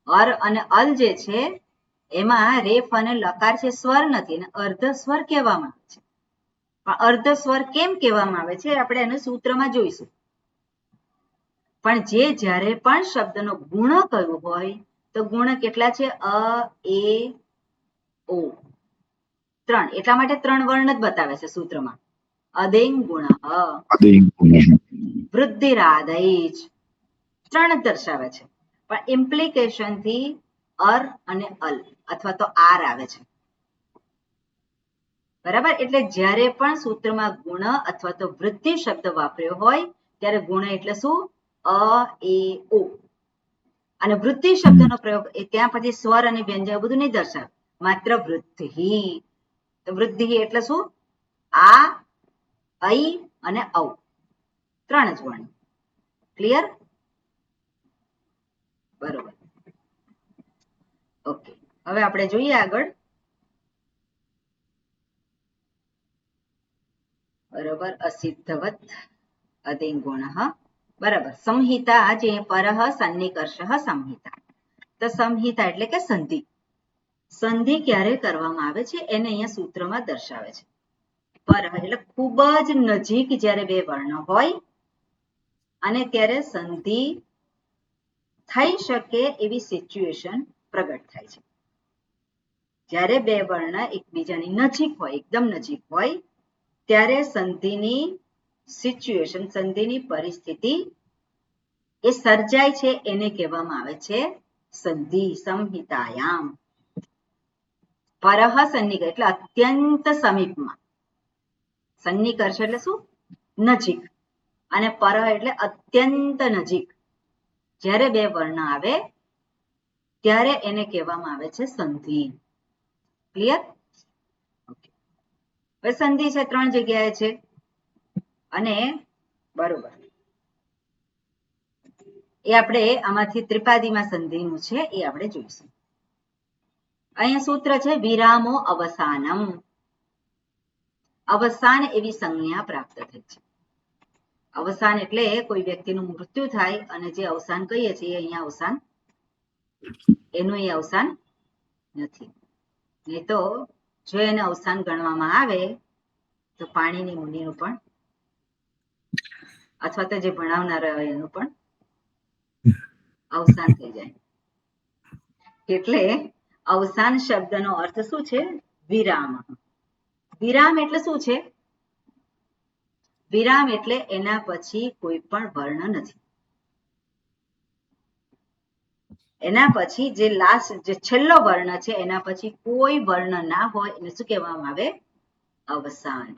અર અને અલ જે છે એમાં રેફ અને લકાર છે સ્વર નથી અને અર્ધ સ્વર કહેવામાં આવે છે. પણ અર્ધ સ્વર કેમ કહેવામાં આવે છે આપણે એને સૂત્રમાં જોઈશું. પણ જે જ્યારે પણ શબ્દનો ગુણ કયું હોય તો ગુણ કેટલા છે? અ એ ઓ 3. એટલા માટે 3 વર્ણ જ બતાવે છે સૂત્રમાં. અદેંગ ગુણ વૃદ્ધિરાદૈચ 3 દર્શાવે છે. પણ ઇમ્પ્લિકેશન થી અર અને અલ અથવા તો આર આવે છે. બરાબર. એટલે જ્યારે પણ સૂત્રમાં ગુણ અથવા તો વૃદ્ધિ શબ્દ વાપર્યો હોય ત્યારે ગુણ એટલે શું? અ, એ, ઓ. અને વૃદ્ધિ શબ્દનો પ્રયોગ એ ત્યાં પછી સ્વર અને વ્યંજન બધું નહીં દર્શાવે, માત્ર વૃદ્ધિ. તો વૃદ્ધિ એટલે શું? આ, ઐ અને ઔ, 3 જ વર્ણ. ક્લિયર? બરોબર. ઓકે, હવે આપણે જોઈએ આગળ. બરોબર. અસિદ્ધવત અધિગુણ. બરાબર. સંહિતા જે પરહ સન્નિકર્ષ સંહિતા. તો સંહિતા એટલે કે સંધિ. સંધિ ક્યારે કરવામાં આવે છે એને અહીંયા સૂત્રમાં દર્શાવે છે. પરહ એટલે ખૂબ જ નજીક જ્યારે બે વર્ણ હોય અને ત્યારે સંધિ થઈ શકે એવી સિચ્યુએશન પ્રગટ થાય છે. જ્યારે બે વર્ણ એકબીજાની નજીક હોય, એકદમ નજીક હોય, ત્યારે સંધિની સિચ્યુએશન, સંધિની પરિસ્થિતિ એ સર્જાય છે એને કહેવામાં આવે છે સંધિ. સંહિતાયામ. પરહ સન્નિકર્ષ એટલે અત્યંત સમીપમાં. સન્નિકર્ષ એટલે શું? નજીક. અને પરહ એટલે અત્યંત નજીક. જ્યારે બે વર્ણ આવે ત્યારે એને કહેવામાં આવે છે સંધિ. ક્લિયર? હવે સંધિ છે 3 જગ્યાએ છે અને બરોબર એ આપણે આમાંથી ત્રિપાદીમાં સંધિનું છે એ આપણે જોઈશું. અહીંયા સૂત્ર છે વિરામો અવસાનમ. અવસાન એવી સંજ્ઞા પ્રાપ્ત થઈ છે. અવસાન એટલે કોઈ વ્યક્તિનું મૃત્યુ થાય અને જે અવસાન કહીએ છીએ અહીંયા અવસાન, એનું એ અવસાન નથી. નહીં તો જો એને અવસાન ગણવામાં આવે તો પાણીની મુનિનું પણ અથવા તો જે ભણાવનારા હોય એનું પણ અવસાન થઈ જાય. એટલે અવસાન શબ્દનો અર્થ શું છે? વિરામ. વિરામ એટલે શું છે? વિરામ એટલે એના પછી કોઈ પણ વર્ણ નથી. એના પછી જે લાસ્ટ, જે છેલ્લો વર્ણ છે એના પછી કોઈ વર્ણ ના હોય એને શું કહેવામાં આવે? અવસાન.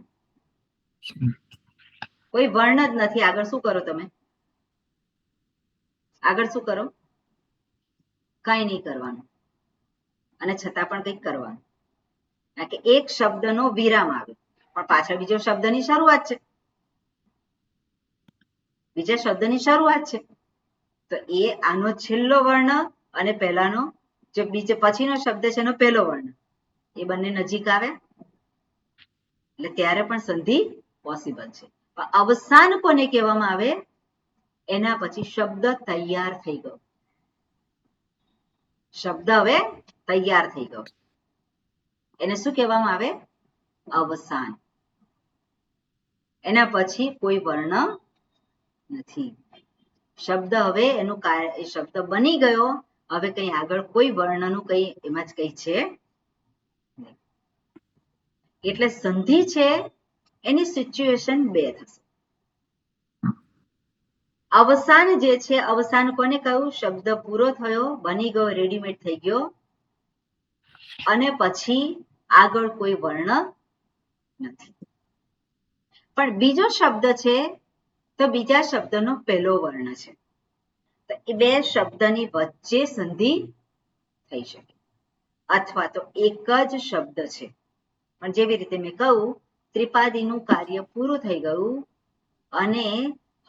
કોઈ વર્ણ જ નથી. આગળ શું કરો તમે? આગળ શું કરો? કઈ નહીં કરવાનું અને છતાં પણ કંઈક કરવાનું. કારણ કે એક શબ્દનો વિરામ આવે પણ પાછળ બીજો શબ્દની શરૂઆત છે, બીજા શબ્દની શરૂઆત છે. તો એ આનો છેલ્લો વર્ણ અને પહેલાનો જે બીજો પછીનો શબ્દ છે એનો પહેલો વર્ણ, એ બંને નજીક આવે એટલે ત્યારે પણ સંધિ પોસિબલ છે. પણ અવસાન કોને કહેવામાં આવે? એના પછી શબ્દ તૈયાર થઈ ગયો. શબ્દ હવે તૈયાર થઈ ગયો એને શું કહેવામાં આવે? અવસાન. એના પછી કોઈ વર્ણ નથી. શબ્દ હવે એનું એ શબ્દ બની ગયો. હવે કઈ આગળ કોઈ વર્ણનું કઈ એમાં જ કઈ છે નહીં. એટલે સંધિ છે એની સિચ્યુએશન 2 થશે. અવસાન જે છે, અવસાન કોને કહ્યું? શબ્દ પૂરો થયો, બની ગયો, રેડીમેડ થઈ ગયો અને પછી આગળ કોઈ વર્ણ નથી. પણ બીજો શબ્દ છે તો બીજા શબ્દનો પહેલો વર્ણ છે. તો એ બે શબ્દની વચ્ચે સંધિ થઈ શકે અથવા તો એક જ શબ્દ છે. પણ જેવી રીતે મેં કહ્યું, ત્રિપાદીનું કાર્ય પૂરું થઈ ગયું અને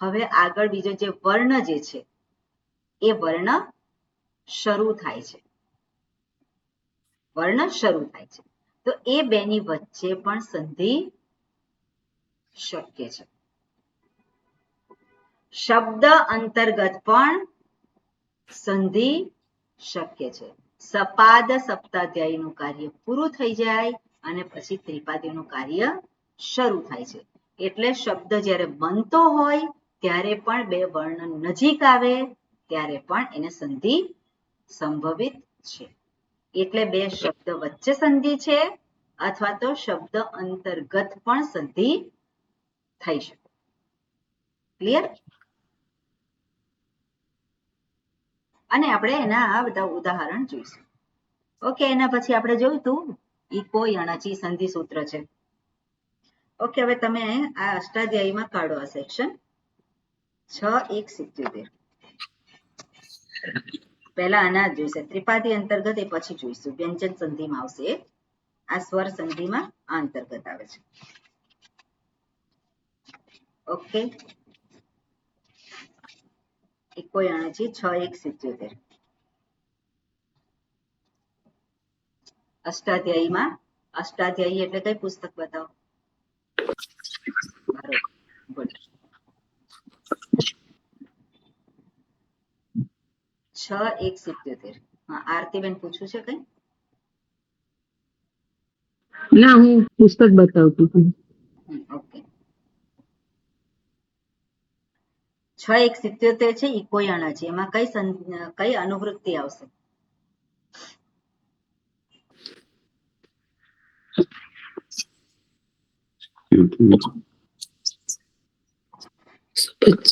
હવે આગળ બીજો જે વર્ણ જે છે એ વર્ણ શરૂ થાય છે. વર્ણ શરૂ થાય છે તો એ બેની વચ્ચે પણ સંધિ શક્ય છે. શબ્દ અંતર્ગત પણ સંધિ શક્ય છે. સપાદ સપ્તાધ્યાયીનું કાર્ય પૂરું થઈ જાય અને પછી ત્રિપાદીનું કાર્ય શરૂ થાય છે. એટલે શબ્દ જ્યારે બનતો હોય ત્યારે પણ બે વર્ણ નજીક આવે ત્યારે પણ એને સંધિ સંભવિત છે. એટલે બે શબ્દ વચ્ચે સંધિ છે અથવા તો શબ્દ અંતર્ગત પણ સંધિ થઈ શકે. ક્લિયર? અને આપણે એના આ બધા ઉદાહરણ જોઈશું. ઓકે, એના પછી આપણે જોયું હતું ઈકો યણચી સંધિ સૂત્ર છે. ઓકે, હવે તમે આ અષ્ટાધ્યાયીમાં કાઢો આ સેક્શન 6.1.77. પહેલા આના જ જોઈશે, ત્રિપાદી અંતર્ગત, એ પછી જોઈશું. વ્યંજન સંધિમાં આવશે, આ સ્વર સંધિમાં આ અંતર્ગત આવે છે. ઓકે, 6.1.77. અષ્ટાધ્યાયીમાં, અષ્ટાધ્યાયી એટલે કઈ પુસ્તક બતાવો? બરોબર, ગુડ. 6.1.77. હા, આરતીબેન પૂછ્યું છે કઈ? ના, હું પુસ્તક બતાવતી હતી. ઓકે, 6.1.77 છે ઇકોયાણાજી. એમાં કઈ અનુવૃત્તિ આવશે?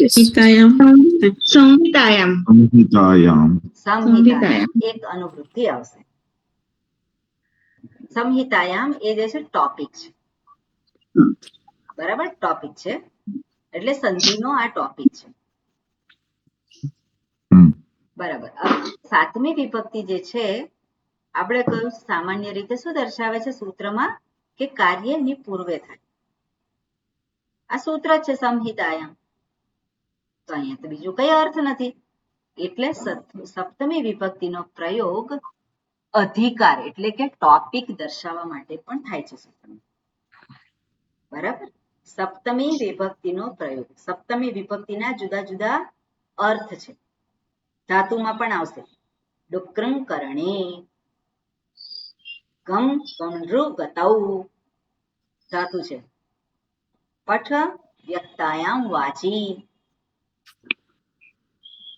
સંહિતાયામ. સંહિતાયામ એક અનુવૃત્તિ આવશે. સંહિતાયામ એ જે છે ટોપિક છે, બરાબર, ટોપિક છે એટલે સંધિનો આ ટોપિક છે, બરાબર. સાતમી વિભક્તિ જે છે આપણે કહ્યું સામાન્ય રીતે શું દર્શાવે છે સૂત્રમાં, કે કાર્યની પૂર્વે થાય. આ સૂત્ર છે સંહિતાયામ, તો અહીંયા તો બીજું કઈ અર્થ નથી. એટલે સપ્તમી વિભક્તિનો પ્રયોગ અધિકાર એટલે કે ટોપિક દર્શાવવા માટે પણ થાય છે સૂત્રમાં, બરાબર. સપ્તમી વિભક્તિનો પ્રયોગ, સપ્તમી વિભક્તિના જુદા જુદા અર્થ છે. ધાતુમાં પણ આવશે. ડુક્રં કરણી, ગમ ગમનૃ ગતૌ ધાતુ છે. પઠ વ્યક્તાયામ વાચી,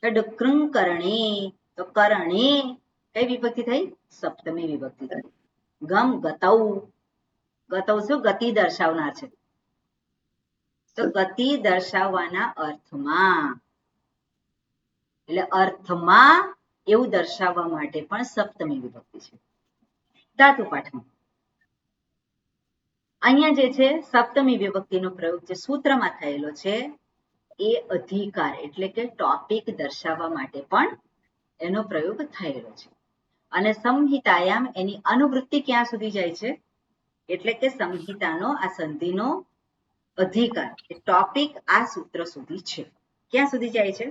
ડુક્રં કરણી, તો કરણી કઈ વિભક્તિ થઈ? સપ્તમી વિભક્તિ થઈ. ગમ ગતૌ, ગતૌ શું? ગતિ દર્શાવનાર છે, તો ગતિ દર્શાવવાના અર્થમાં, એટલે અર્થમાં એવું દર્શાવવા માટે પણ સપ્તમી વિભક્તિ છે. ધાતુ પાઠમાં અહીંયા જે છે સપ્તમી વિભક્તિનો પ્રયોગ જે સૂત્રમાં થયેલો છે એ અધિકાર એટલે કે ટોપિક દર્શાવવા માટે પણ એનો પ્રયોગ થયેલો છે. અને સંહિતાયામ એની અનુવૃત્તિ ક્યાં સુધી જાય છે? એટલે કે સંહિતાનો આ સંધિનો અધિકાર ટોપિક આ સૂત્ર સુધી છે. ક્યાં સુધી જાય છે?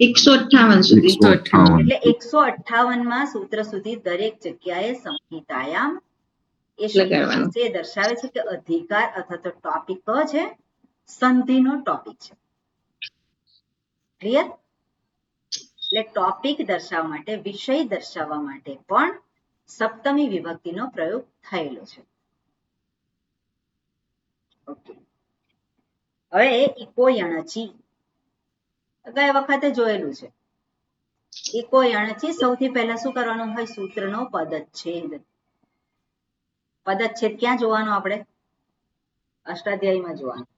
158 સુધી. એટલે 158માં સૂત્ર સુધી દરેક જગ્યાએ સંહિતાયામ એ શબ્દ દર્શાવે છે કે અધિકાર અથવા તો ટોપિક છે, સંધિનો ટોપિક છે. ક્લિયર? એટલે ટોપિક દર્શાવવા માટે, વિષય દર્શાવવા માટે પણ સપ્તમી વિભક્તિનો પ્રયોગ થયેલો છે. ઓકે, હવે ઇકો યણચી ગયા વખતે જોયેલું છે. ઇકો યણચી સૌથી પહેલા શું કરવાનું હોય? સૂત્રનો પદચ્છેદ. પદચ્છેદ ક્યાં જોવાનો? આપણે અષ્ટાધ્યાયીમાં જોવાનું.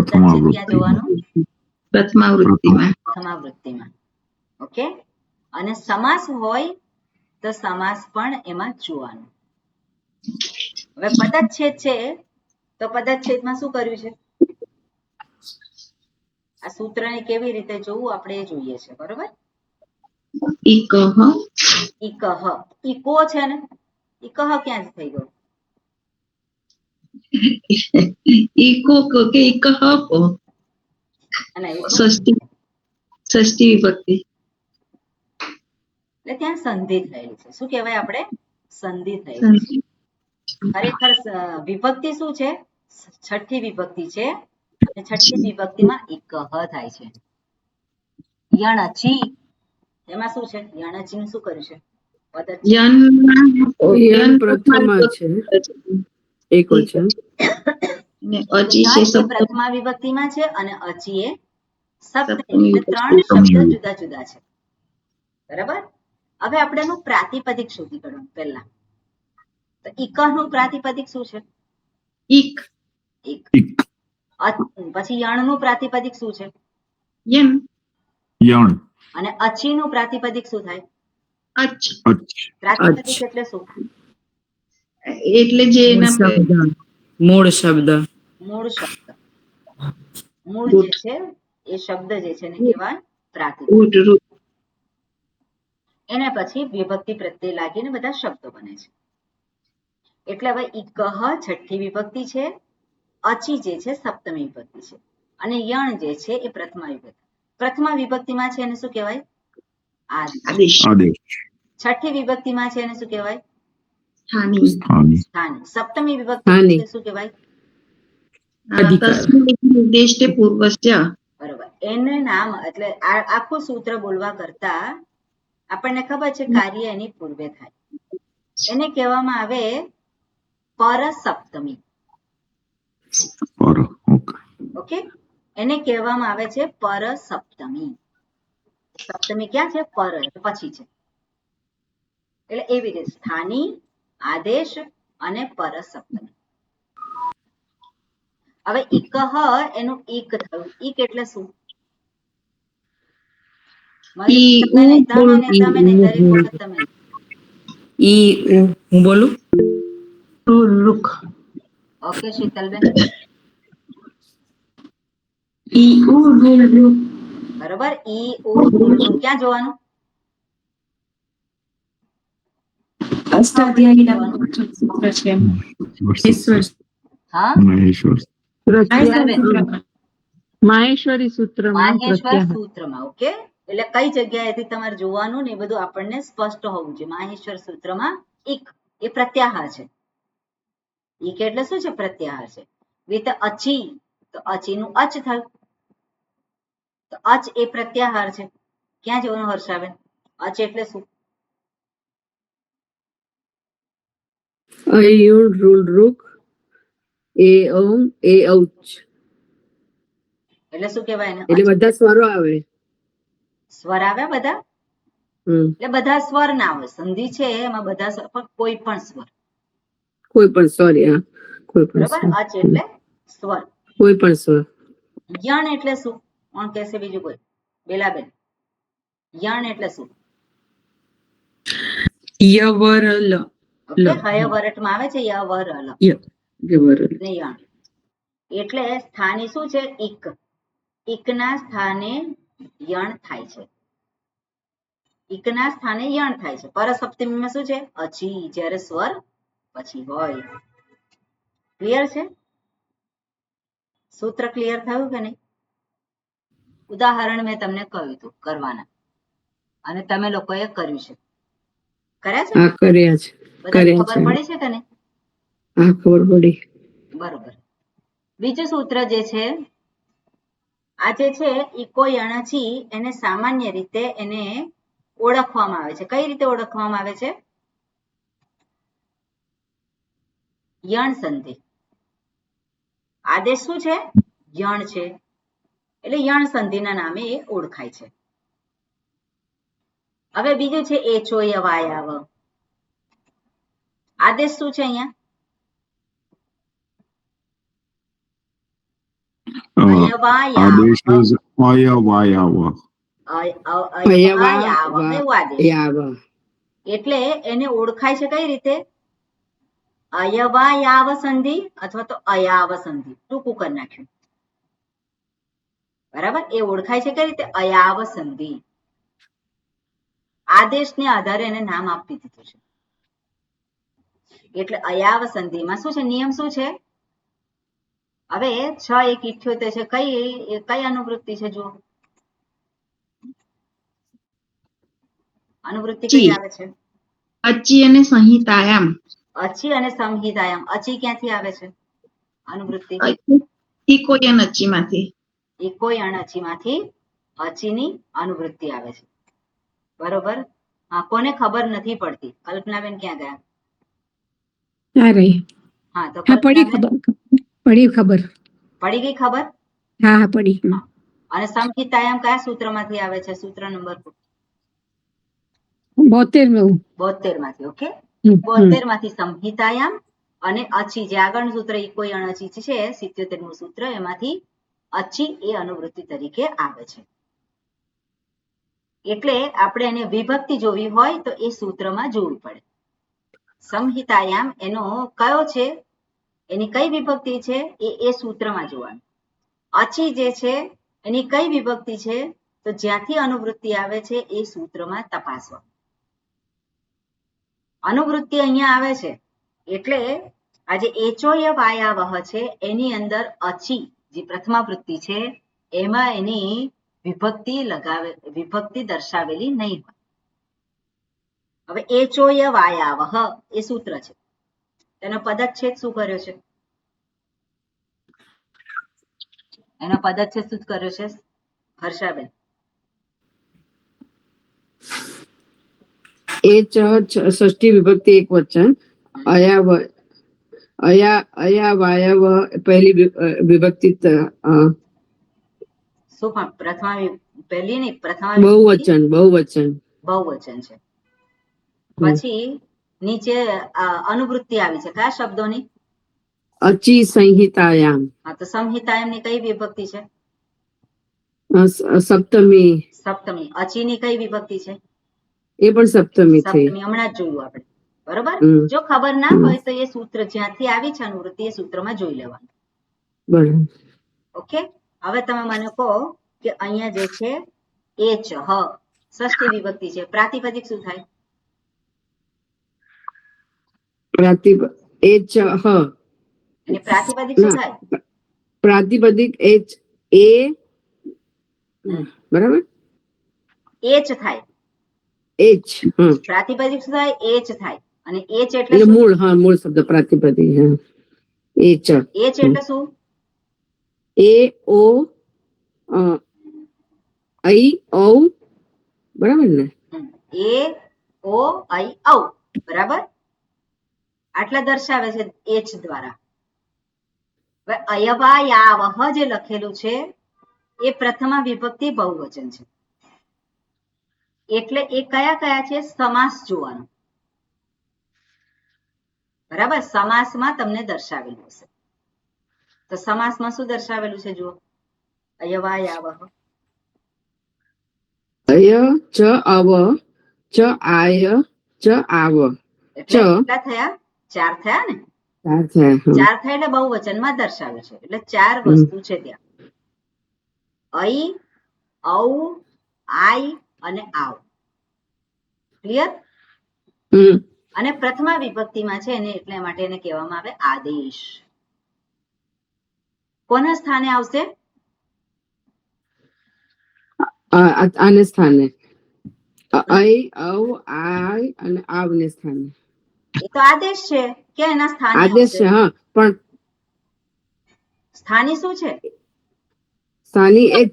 ક્યાં જોવાનું? પ્રથમાવૃત્તિમાં. ઓકે, અને સમાસ હોય તો સમાસ પણ એમાં જોવાનું. હવે પદચ્છેદ છે તો પદચ્છેદમાં શું કર્યું છે? આ સૂત્રને કેવી રીતે જોવું આપણે એ જોઈએ છે, બરોબર. ઇકહ, ઇકો છે ને, ઇકહ ક્યાં થઈ ગયો? ઇકો કે ઇકહ કો અને ષષ્ઠી વિભક્તિ એટલે ત્યાં સંધિ થયેલી છે. શું કહેવાય આપણે? સંધિ થયેલી છે. ખરેખર વિભક્તિ શું છે? છઠ્ઠી વિભક્તિ છે. અને છઠ્ઠી વિભક્તિમાં ઇકહ થાય છે. યણચી એમાં શું છે? યણચી નું શું કર્યું છે? પ્રથમા વિભક્તિમાં છે અને અચી એ સપ્તમી. ત્રણ શબ્દ જુદા જુદા છે, બરાબર. હવે આપણે એનું પ્રાતિપદિક શોધી કાઢવાનું. પહેલા તો ઇકહ નું પ્રાતિપદિક શું છે? ઇક. પછી યણ નું પ્રાતિપદિક શું છે? યણ. અને અચી નું પ્રાતિપદિક શું થાય? પ્રાતિપદિક એટલે શું? એટલે જે એના મૂળ શબ્દ. મૂળ શબ્દ. મૂળ જે છે એ શબ્દ જે છે એને કહેવાય પ્રાતિપદ. રૂઢ રૂઢ. એના પછી વિભક્તિ પ્રત્યય લાગીને બધા શબ્દો બને છે. એટલે હવે ઇકહ છઠ્ઠી વિભક્તિ છે, અચી જે છે સપ્તમી વિભક્તિ છે, અને યણ જે છે એ પ્રથમા વિભક્તિ. પ્રથમા વિભક્તિમાં છે એને શું કહેવાય? આદેશ. આદેશ. આદેશ. છઠ્ઠી વિભક્તિમાં છે એને શું કહેવાય? સ્થાની. સ્થાની. સ્થાની. સપ્તમી વિભક્તિમાં છે શું કહેવાય? તસ્મિન નિર્દેષ્ટે પૂર્વસ્ય. બરોબર. એને નામ એટલે આખું સૂત્ર બોલવા કરતા આપણને ખબર છે કાર્ય એની પૂર્વે થાય. એને કહેવામાં આવે પર સપ્તમી. પર. ઓકે. ઓકે, એને કહેવામાં આવે છે પર સપ્તમી. સપ્તમી ક્યાં છે? પર પછી છે. એટલે એવી રીતે સ્થાની, આદેશ અને પર સપ્તમી. હવે ઇકહ એનું ઈક થયું. ઈક એટલે શું? તમે દરેક વખત તમે. હું બોલું? રૂખ. ઓકે શીતલબેન. ઈ ઉ રૂ રૂ. બરોબર. ઈ ઉ રૂ ક્યાં જોવાનું? અષ્ટાધ્યાયીના સૂત્ર છે. હા મહેશ્વર. માહેશ્વરી સૂત્રમાં માહેશ્વર પ્રત્યાહાર. સૂત્રમાં. ઓકે, એટલે કઈ જગ્યાએથી તમારે જોવાનું ને એ બધું આપણને સ્પષ્ટ હોવું જોઈએ. માહેશ્વર સૂત્રમાં ઇક એ પ્રત્યાહાર છે. ઇક એટલે શું છે? પ્રત્યાહાર છે. વિથ અચી, તો અચી નું અચ થયું. તો અચ એ પ્રત્યાહાર છે. ક્યાં જોવાનું હર્ષાબેન? અચ એટલે શું? અયુણ રૂલ રૂખ એ ઔ એ ઔચ. એટલે શું કહેવાય એને? એટલે બધા સ્વરો આવે. સ્વર આવે બધા. એટલે બધા સ્વર ના હોય. સંધિ છે એમાં બધા સ્વર, પણ કોઈ પણ સ્વર. કોઈ પણ સોરી, હા, કોઈ પણ બરોબર. સ્વર. અચ એટલે સ્વર. કોઈ પણ સ્વર. યણ એટલે શું? કોણ કહેશે? બીજું કોઈ? બેલાબેન, યણ એટલે શું? યવરલ. ઓકે, હયવરટમાં આવે છે યવરલ. યવરલ. ને યણ એટલે સ્થાની શું છે? ઇક. ઇકના સ્થાને યણ થાય છે. ઇકના સ્થાને યણ થાય છે. પર સપ્તમીમાં શું છે? અચી, જ્યારે સ્વર પછી હોય. ક્લિયર છે? સૂત્ર ક્લિયર થયું કે નહીં? ઉદાહરણ મેં તમને કહ્યું હતું કરવાના, અને તમે લોકોએ કર્યું છે. કર્યા છે? હા, કર્યા છે. બધાને ખબર પડી છે કે નહીં? હા, ખબર પડી. બરોબર. બીજું સૂત્ર જે છે આ જે છે ઇકો યણચી, એને સામાન્ય રીતે એને ઓળખવામાં આવે છે. કઈ રીતે ઓળખવામાં આવે છે? યણ સંધિ. આદેશ શું છે? યણ છે. એટલે યણ સંધિના નામે એ ઓળખાય છે. હવે બીજું છે એચો યવાયાવ. આદેશ શું છે અહીંયા? આદેશ is અયવાયાવ. અયવાયાવ એવું આદેશ. એટલે એને ઓળખાય છે કઈ રીતે? અયવાયાવ સંધિ અથવા તો અયાવ સંધિ. ટૂંકું કરી નાખ્યું. બરાબર. એ ઓળખાય છે કઈ રીતે? અયાવ સંધિ. આદેશને આધારે એને નામ આપી દીધું છે. એટલે અયાવ સંધિમાં શું છે? નિયમ શું છે? હવે 6-1-78 છે. કઈ અનુવૃત્તિ છે? જુઓ, અનુવૃત્તિ કઈ આવે છે? અચી અને સંહિતાયામ. અચી અને સંહિતાયામ. અચી ક્યાંથી આવે છે? અનુવૃત્તિ ઇકોયન અચીમાંથી. ઇકોયણ અચીમાંથી અચીની અનુવૃત્તિ આવે છે. બરોબર. હા, કોને ખબર નથી પડતી? કલ્પનાબેન ક્યાં ગયા? હા, તો પડી ખબર. પડી ગઈ ખબર? હા, પડી. અને સંહિતાયામ કયા સૂત્રમાંથી આવે છે? સૂત્ર નંબર 72 માંથી. ઓકે, 72 માંથી સંહિતાયામ અને અચી, જે આગળનું સૂત્ર ઇકોયણ અચી છે 77મું સૂત્ર, એમાંથી અચી એ અનુવૃત્તિ તરીકે આવે છે. એટલે આપણે એને વિભક્તિ જોવી હોય તો એ સૂત્રમાં જોવું પડે. સંહિતાયામ એનો કયો છે? એની કઈ વિભક્તિ છે એ સૂત્રમાં જોવાનું. અચી જે છે એની કઈ વિભક્તિ છે તો જ્યાંથી અનુવૃત્તિ આવે છે એ સૂત્રમાં તપાસવા. અનુવૃત્તિ અહીંયા આવે છે એટલે આ જે એચોય વાયાવહ છે એની અંદર અચી જે પ્રથમાવૃત્તિ છે એમાં એની વિભક્તિ દર્શાવેલી નહીં હોય. હવે એચોય વાયાવહ એ સૂત્ર છે, તેનો પદચ્છેદ શું કર્યો છે? એનો પદચ્છેદ શું કર્યો છે હર્ષાબેન? એ ષષ્ઠી વિભક્તિ એક વચન, અયા વાયવ પહેલી વિભક્તિ શું પણ પહેલી નહીં પ્રથમા બહુવચન છે. પછી નીચે અનુવૃત્તિ આવી છે કયા શબ્દોની? અચી સંહિતાયામ. હા, તો સંહિતાયામ ની કઈ વિભક્તિ છે? સપ્તમી. અચી ની કઈ વિભક્તિ છે? એ પણ સપ્તમી થઈ. હમણાં જ જોયું આપણે, બરોબર? જો ખબર ના હોય તો એ સૂત્ર જ્યાંથી આવી છે અનુવૃત્તિ એ સૂત્રમાં જોઈ લેવાનું. બરાબર. ઓકે, હવે તમે મને કહો કે અહીંયા જે છે એ ચ હ ષષ્ઠી વિભક્તિ છે, પ્રાતિપદિક શું થાય? અને પ્રાતિપદિક શું થાય? પ્રાતિપદિક બરાબર એચ થાય. પ્રાતિપદિક શું થાય? એચ થાય. અને એચ એટલે મૂળ શબ્દ પ્રાતિપદિક. એચ એટલે શું? એ ઓ આઈ ઓ, બરાબર ને? એ ઓ આઈ ઔ, બરાબર? આટલા દર્શાવે છે એચ દ્વારા. હવે અયવાયાવહ જે લખેલું છે એ પ્રથમા વિભક્તિ બહુવચન છે, એટલે એ કયા કયા છે? સમાસ જોવાનો, બરાબર? સમાસમાં તમને દર્શાવેલું હશે. તો સમાસમાં શું દર્શાવેલું છે જુઓ? અયવાયાવહ. અય ચ અવ ચ આય ચ આવ. એટલે કેટલા થયા? 4 થયા ને? 4 થયા એટલે બહુવચનમાં દર્શાવે છે. એટલે 4 વસ્તુ છે ત્યાં: અઈ, ઔ, આઈ અને આવ. ક્લિયર? અને પ્રથમા વિભક્તિમાં છે એને એટલે માટે એને કહેવામાં આવે આદેશ. કોના સ્થાને આવશે? આને સ્થાને. અઈ ઔ આઈ અને આવને સ્થાને. એ તો આદેશ છે કે એના સ્થાને આદેશ છે. હા, પણ સ્થાની શું છે? સ્થાની એચ.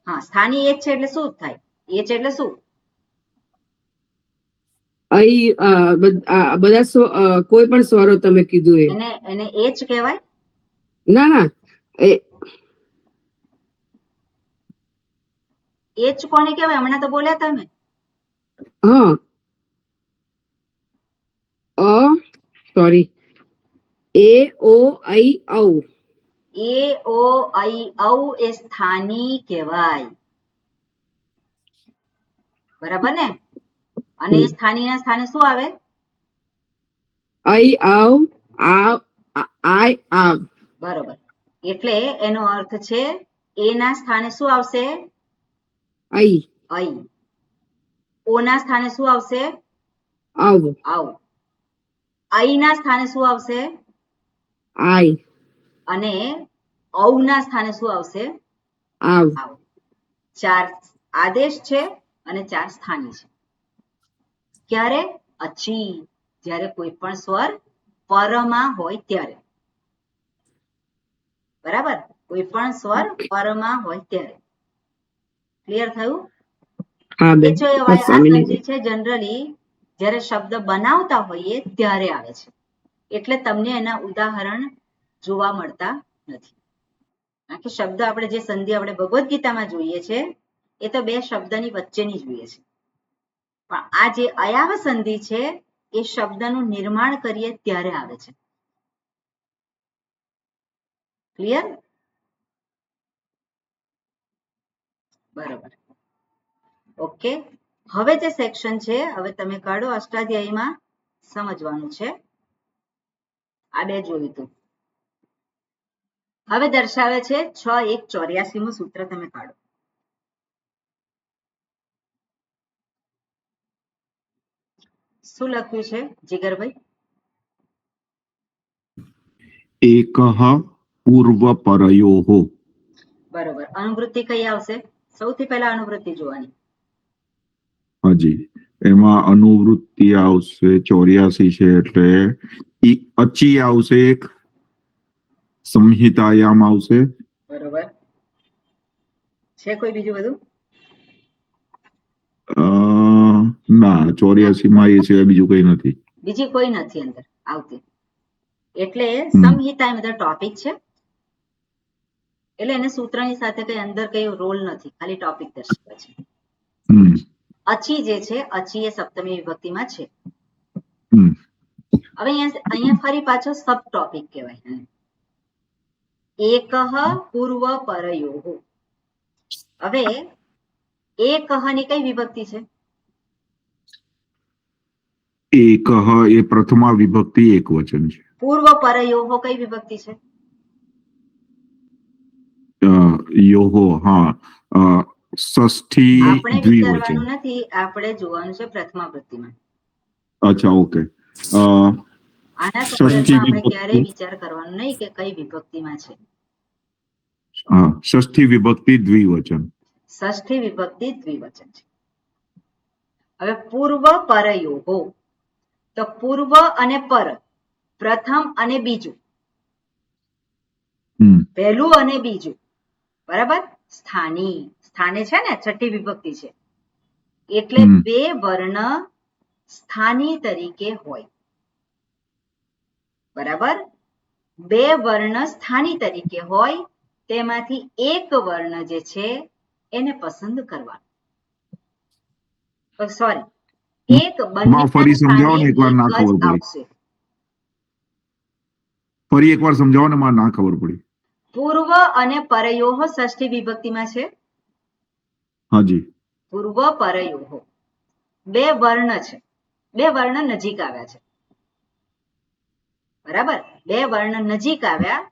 હા, સ્થાની એચ છે એટલે શું થાય? એચ એટલે શું? બધા કોઈ પણ સ્વરો તમે કીધું એને એચ કહેવાય? ના, એચ કોને કહેવાય? હમણાં તો બોલ્યા તમે. સોરી, એ ઓ આઈ ઔ. એ ઓ આઈ ઔ એ સ્થાની કહેવાય, બરાબર ને? અને એ સ્થાનીના સ્થાને શું આવે? આઈ આવ આઈ આવ. બરોબર. એટલે એનો અર્થ છે એ ના સ્થાને શું આવશે? આઈ. ઓ ના સ્થાને શું આવશે? આવ. આઈ ના સ્થાને શું આવશે? આઈ. અને ઔ ના સ્થાને શું આવશે? આવ. 4 આદેશ છે અને 4 સ્થાની છે. ક્યારે? અચી, જ્યારે કોઈ પણ સ્વર પરમાં હોય ત્યારે. બરાબર? કોઈ પણ સ્વર પરમાં હોય ત્યારે. ક્લિયર થયું? આ સંધિ છે જનરલી જ્યારે શબ્દ બનાવતા હોઈએ ત્યારે આવે છે, એટલે તમને એના ઉદાહરણ જોવા મળતા નથી. કારણ કે શબ્દ આપણે જે સંધિ આપણે ભગવદ્ ગીતામાં જોઈએ છે એ તો 2 શબ્દની વચ્ચેની જોઈએ છે, પણ આ જે અયાવ સંધિ છે એ શબ્દનું નિર્માણ કરીએ ત્યારે આવે છે. ક્લિયર? બરોબર. ઓકે, હવે જે સેક્શન છે હવે તમે કાઢો અષ્ટાધ્યાયીમાં સમજવાનું છે. આ બે જોયું હતું. હવે દર્શાવે છે 6-1-84 સૂત્ર. તમે કાઢો. શું લખ્યું છે જીગરભાઈ? એકઃ પૂર્વપરયોઃ. બરોબર. અનુવૃત્તિ કઈ આવશે? સૌથી પહેલા અનુવૃત્તિ જોવાની. હાજી, એમાં અનુવૃત્તિ આવશે 84 છે એટલે અચી આવશે, એક સંહિતાયામ આવશે. બરોબર છે. કોઈ બીજું બધું? ના, 84 માં એ સિવાય બીજું કઈ નથી. બીજી કોઈ નથી અંદર આવતી. એટલે સંહિતા એ બધા ટોપિક છે. એટલે એને સૂત્રની સાથે કઈ અંદર કઈ રોલ નથી, ખાલી ટોપિક દર્શાવે છે. અચી જે છે, અચી એ સપ્તમી વિભક્તિમાં છે. હવે અહીંયા ફરી પાછો સબ ટોપિક કહેવાય. એકઃ પૂર્વ પરયોઃ. હવે એકઃ ની કઈ વિભક્તિ છે? એકઃ એ પ્રથમા વિભક્તિ એક વચન છે. પૂર્વ પરયોઃ કઈ વિભક્તિ છે? યોહો, હા, ષષ્ઠી આપણે દ્વિવચન. વિચારવાનું નથી, આપણે જોવાનું છે પ્રથમા વૃત્તિમાં. અચ્છા, ઓકે. આના સંદર્ભમાં આપણે વિભક્તિ. ક્યારેય વિચાર કરવાનો નહીં કે કઈ વિભક્તિમાં છે. હા, ષષ્ઠી વિભક્તિ દ્વિવચન. ષષ્ઠી વિભક્તિ દ્વિવચન છે. હવે પૂર્વ પરયોઃ, તો પૂર્વ અને પર, પ્રથમ અને બીજું, પહેલું અને બીજું, બરાબર. સ્થાની, સ્થાને છે ને, છઠ્ઠી વિભક્તિ છે એટલે બે વર્ણ સ્થાની તરીકે હોય. બરાબર. બે વર્ણ સ્થાની તરીકે હોય, તેમાંથી એક વર્ણ જે છે એને પસંદ કરવાનો. સોરી, એક બંને ફરી સમજાવો ને, એકવાર ના ખબર પડી. આવશે. ફરી એકવાર સમજાવો ને, માં ના ખબર પડી. પૂર્વ અને પરયોઃ ષષ્ઠી વિભક્તિમાં છે. હાજી. પૂર્વ પરયોઃ બે વર્ણ છે, બે વર્ણ નજીક આવ્યા છે. બરાબર. બે વર્ણ નજીક આવ્યા,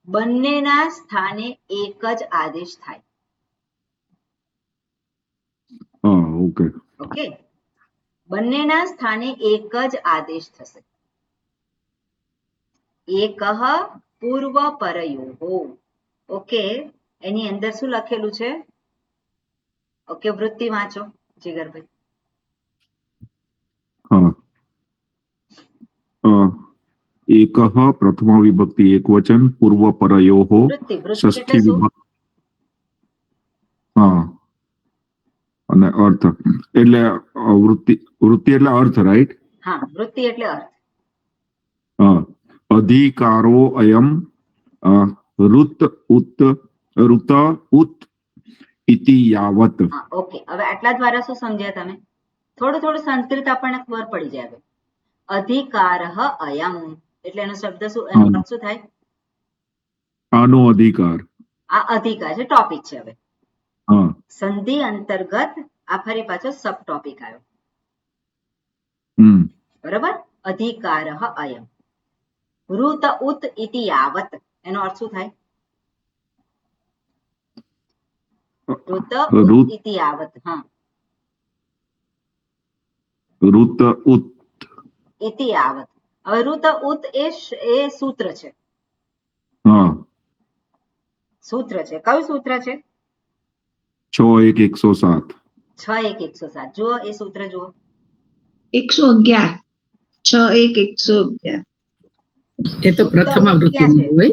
બંનેના સ્થાને એક જ આદેશ થાય. ઓકે. ઓકે, બંનેના સ્થાને એક જ આદેશ થશે. એકઃ પૂર્વ પરયોઃ. ઓકે, એની અંદર શું લખેલું છે? ઓકે, વૃત્તિ વાંચો જીગરભાઈ. એકઃ પ્રથમા વિભક્તિ એક વચન, પૂર્વ પરયોઃ ષષ્ઠી વિભક્તિ. હા, અને અર્થ એટલે વૃત્તિ. વૃત્તિ એટલે અર્થ, રાઈટ? હા, વૃત્તિ એટલે અર્થ. અધિકારો અયમ ઋત ઉત ઇતિ યાવત. ઓકે, હવે આટલા દ્વારા શું સમજ્યા તમે? થોડું સંસ્કૃત આપણને ખબર પડી જાય. અધિકારઃ અયમ એટલે એનો શબ્દ શું, એનો અર્થ શું થાય? આનો અધિકાર. આ અધિકાર છે, ટોપિક છે. હવે સંધિ અંતર્ગત આ ફરી પાછો સબ ટોપિક આવ્યો. બરાબર. અધિકારઃ અયમ ઋત ઉત ઇતિ યાવત, એનો અર્થ શું થાય? ઋત ઉત ઇતિ યાવત. હા, ઋત ઉત ઇતિ યાવત. હવે ઋત ઉત એ સૂત્ર છે. સૂત્ર છે. કયું સૂત્ર છે? 6-1-107. 6-1-107. જુઓ એ સૂત્ર જુઓ. 111. 6-1-111. એ તો પ્રથમ આવૃત્તિ હોય.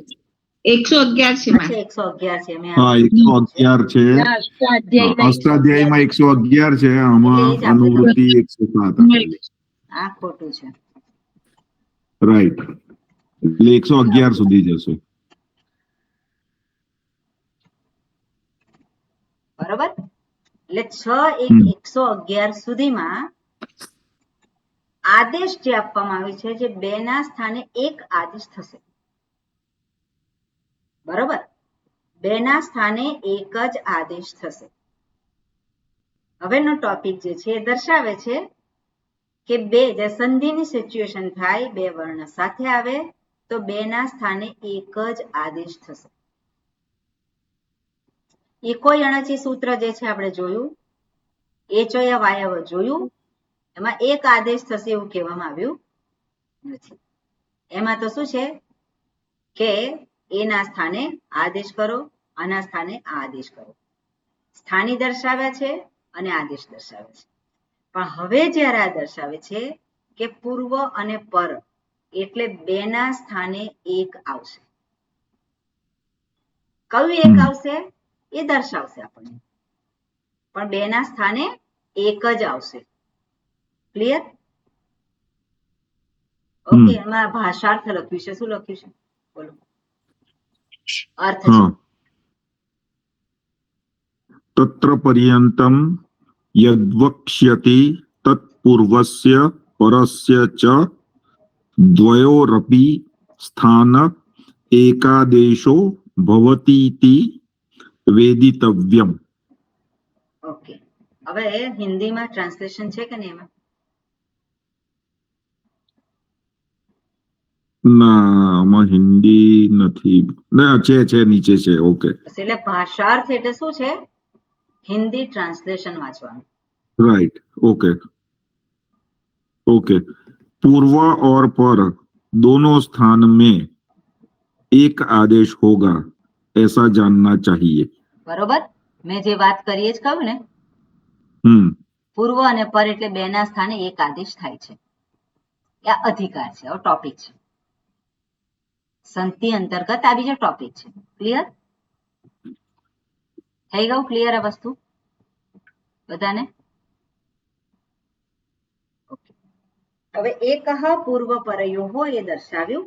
111 છે. 111 છે. હા, 111 છે. અષ્ટાધ્યાયમાં 111 છે, આમાં અનુવૃત્તિ 107. આ ખોટું છે. રાઈટ, એટલે 111 સુધી જશે. બરોબર. એટલે 6-1-111 સુધીમાં આદેશ જે આપવામાં આવે છે, જે બે ના સ્થાને એક આદેશ થશે. બરોબર. બે ના સ્થાને એક જ આદેશ થશે. હવેનો ટોપિક જે છે એ દર્શાવે છે કે બે જે સંધિની સિચ્યુએશન થાય, બે વર્ણ સાથે આવે તો બેના સ્થાને એક જ આદેશ થશે. એકો અણચી સૂત્ર જે છે આપણે જોયું, એચોય વાયવ જોયું, એમાં એક આદેશ થશે એવું કહેવામાં આવ્યું નથી. એમાં તો શું છે કે એના સ્થાને આદેશ કરો, આના સ્થાને આ આદેશ કરો. સ્થાની દર્શાવ્યા છે અને આદેશ દર્શાવે છે. પણ હવે જ્યારે આ દર્શાવે છે કે પૂર્વ અને પર એટલે બેના સ્થાને એક આવશે. કયું એક આવશે એ દર્શાવશે આપણને, પણ બેના સ્થાને એક જ આવશે. ક્લિયર? ઓકે. એમાં ભાષાર્થ લખ્યું છે. શું લખ્યું છે બોલો? અર્થ છે. તત્ર પર્યંતમ યદ્વક્ષ્યતિ તત્પૂર્વસ્ય પરસ્ય ચ દ્વયોરપી સ્થાન એકાદેશો ભવતીતિ વેદિતવ્યમ. ઓકે. હવે હિન્દીમાં ટ્રાન્સલેશન છે કે નહીં? એમાં ના, આમાં હિન્દી નથી. ના, છે નીચે છે. ઓકે. એટલે ભાષાર્થ એટલે શું છે? હિન્દી ટ્રાન્સલેશન વાંચવાનું. राइट. Okay okay. पूर्व और पर दोनों स्थान में एक आदेश होगा ऐसा जानना चाहिए. બરોબર. મેં જે વાત કરી એ જ કહ્યું ને. પૂર્વ અને પર એટલે બેના સ્થાને એક આદેશ થાય છે. આ અધિકાર છે, આ ટોપિક છે. સંધિ અંતર્ગત આ બીજો ટોપિક છે. ક્લિયર? થઈ ગયું ક્લિયર આ વસ્તુ બધાને? હવે એકઃ પૂર્વ પરયોઃ એ દર્શાવ્યું.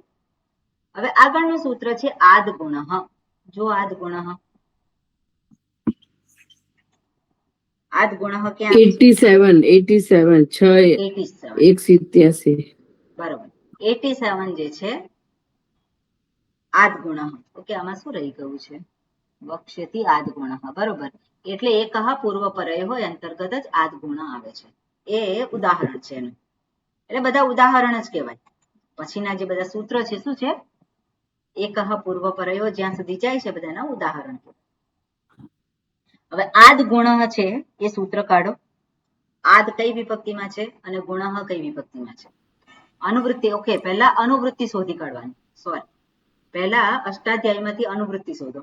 હવે આગળનું સૂત્ર છે આદ ગુણઃ. જો આદ ગુણઃ, આદ ગુણઃ ક્યાં? 87 187. બરોબર. 87 જે છે આદ ગુણઃ. ઓકે. આમાં શું રહી ગયું છે? વક્ષ્યતિ આદ ગુણઃ. બરોબર. એટલે એકઃ પૂર્વ પરયોઃ અંતર્ગત જ આદ ગુણ આવે છે. એ ઉદાહરણ છે એનું. એટલે બધા ઉદાહરણ જ કહેવાય. પછીના જે બધા સૂત્ર છે શું છે? એકઃ પૂર્વ પરયોઃ જ્યાં સુધી જાય છે બધાના ઉદાહરણ. હવે આદ ગુણઃ છે એ સૂત્ર કાઢો. આદ કઈ વિભક્તિમાં છે અને ગુણઃ કઈ વિભક્તિમાં છે? અનુવૃત્તિ. ઓકે. પહેલા અનુવૃત્તિ શોધી કાઢવાની. સોરી, પહેલા અષ્ટાધ્યાયમાંથી અનુવૃત્તિ શોધો.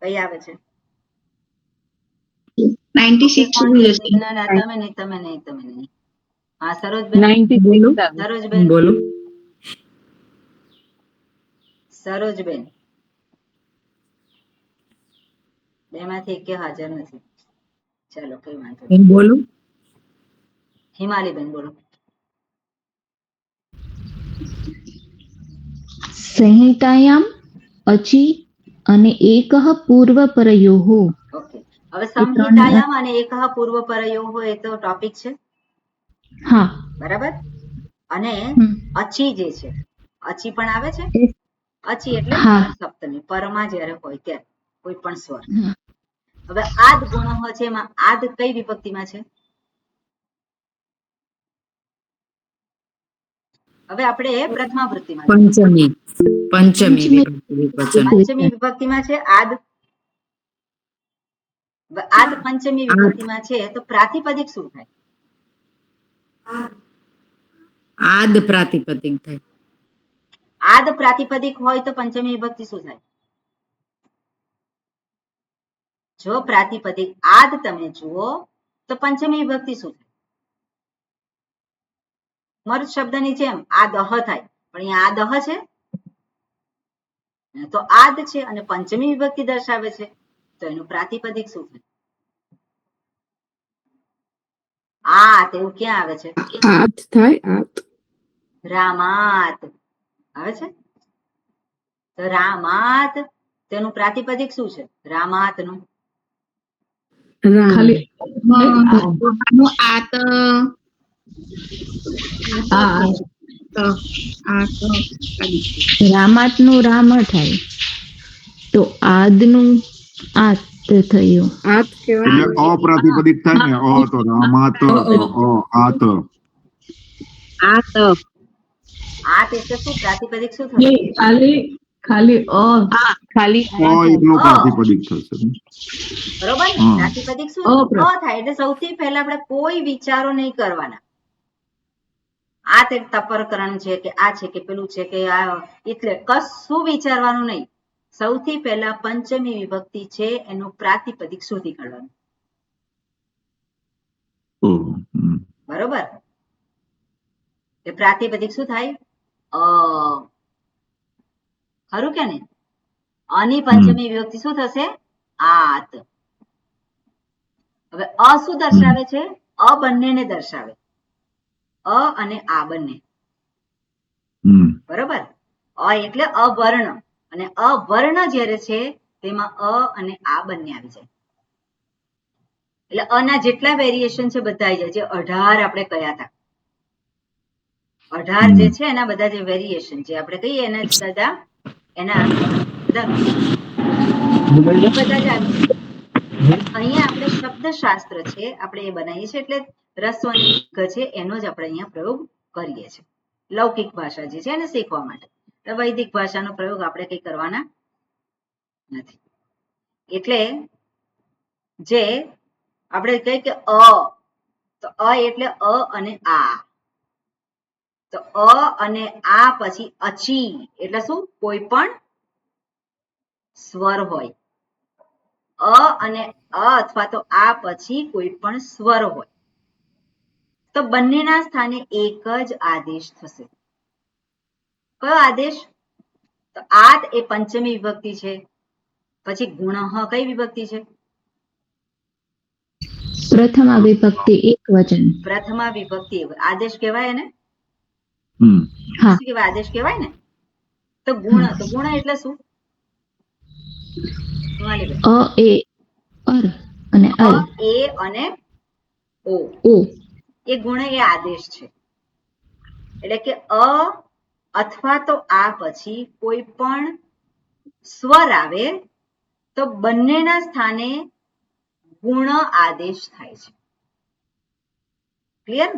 કઈ આવે છે? 96 ના ના, તમે નહીં. હા, સરોજબેન. બોલો. સરોજબેન બેમાંથી એક હાજર નથી. ચાલો કઈ વાંધો નહીં. બોલો. હિમાલીબેન બોલો. સંહિતાયામ અચી અને એકઃ પૂર્વ પરયોઃ. ઓકે. હવે સંહિતાયામ અને એકઃ પૂર્વ પરયોઃ એ તો ટોપિક છે. હા, બરાબર. અને અચી જે છે, અચી પણ આવે છે. અચી એટલે સપ્તમી, પરમાં જ્યારે હોય ત્યારે કોઈ પણ સ્વર. હવે આદ ગુણઃ છે, એમાં આદ કઈ વિભક્તિમાં છે? હવે આપણે પ્રથમાવૃત્તિમાં પંચમી વિભક્તિમાં છે આદ. આદ પંચમી વિભક્તિમાં છે તો પ્રાતિપદિક શું થાય? આદ પ્રાતિપદિક થાય. આદ પ્રાતિપદિક હોય તો પંચમી વિભક્તિ શું થાય? જો પ્રાતિપદિક આદ તમે જુઓ તો પંચમી વિભક્તિ શું થાય? મર્દ શબ્દની જેમ આદહ થાય, પણ અહીંયા આદહ છે તો આદ છે અને પંચમી વિભક્તિ દર્શાવે છે તો એનું પ્રાતિપદિક શું થાય? આત. એવું ક્યાં આવે છે? આત થાય. આત. રામાત આવે છે. તો રામાત તેનું પ્રાતિપદિક શું છે? રામાત નું રામાત નું રામ થાય તો આદ નું આત થયું. આત કેવાય એટલે અપ્રાતિપદિક થાય ને. તો રામાત, આત. આત એટલે શું? પ્રાતિપદિક શું થશે? ખાલી અ ખાલી એકલો પ્રાતિપદિક થશે. બરોબર ને? હા. પ્રાતિપદિક શું અ થાય? એટલે સૌથી પહેલા આપણે કોઈ વિચારો નહીં કરવાના. આ તે તપરકરણ છે કે આ છે કે પેલું છે કે આ, એટલે કશું વિચારવાનું નહીં. સૌથી પહેલા પંચમી વિભક્તિ છે એનું પ્રાતિપદિક શોધી કાઢવાનું. બરોબર? એ પ્રાતિપદિક શું થાય? ખરું કે નહીં? અની પંચમી વિભક્તિ શું થશે? આત. હવે અ શું દર્શાવે છે? અ બંનેને દર્શાવે. અ અને આ બંને. બરોબર? અ એટલે અવર્ણ, અને અવર્ણ જ્યારે છે તેમાં અ અને આ બંને આવી જાય. એટલે અના જેટલા વેરિએશન છે બધા આવી જાય. જે 18 આપણે કયા હતા, 18 જે છે એના બધા જે વેરિએશન જે આપણે કહીએ એના બધા બધા જ આવી જાય. અહીંયા આપણે શબ્દશાસ્ત્ર છે આપણે એ બનાવીએ છીએ, એટલે રસ્વ અને દીર્ઘ છે એનો જ આપણે અહીંયા પ્રયોગ કરીએ છીએ. લૌકિક ભાષા જે છે એને શીખવા માટે. વૈદિક ભાષાનો પ્રયોગ આપણે કઈ કરવાના નથી. એટલે જે આપણે કહીએ કે અ, તો અ એટલે અ અને આ. તો અ અને આ પછી અચી એટલે શું? કોઈ પણ સ્વર હોય. અ અને અ અથવા તો આ પછી કોઈ પણ સ્વર હોય તો બંનેના સ્થાને એક જ આદેશ થશે. કયો આદેશ? તો આત એ પંચમી વિભક્તિ છે. પછી ગુણઃ કઈ વિભક્તિ છે? પ્રથમા વિભક્તિ એક વચન. પ્રથમા વિભક્તિ આદેશ કહેવાય એને? હા. શું કહેવાય? આદેશ કહેવાય ને? તો ગુણ એટલે શું? અ એ અર અને અલ. એ અને ઓ. એ ગુણ એ આદેશ છે. એટલે કે અ અથવા તો આ પછી કોઈ પણ સ્વર આવે તો બંનેના સ્થાને ગુણ આદેશ થાય છે. ક્લિયર?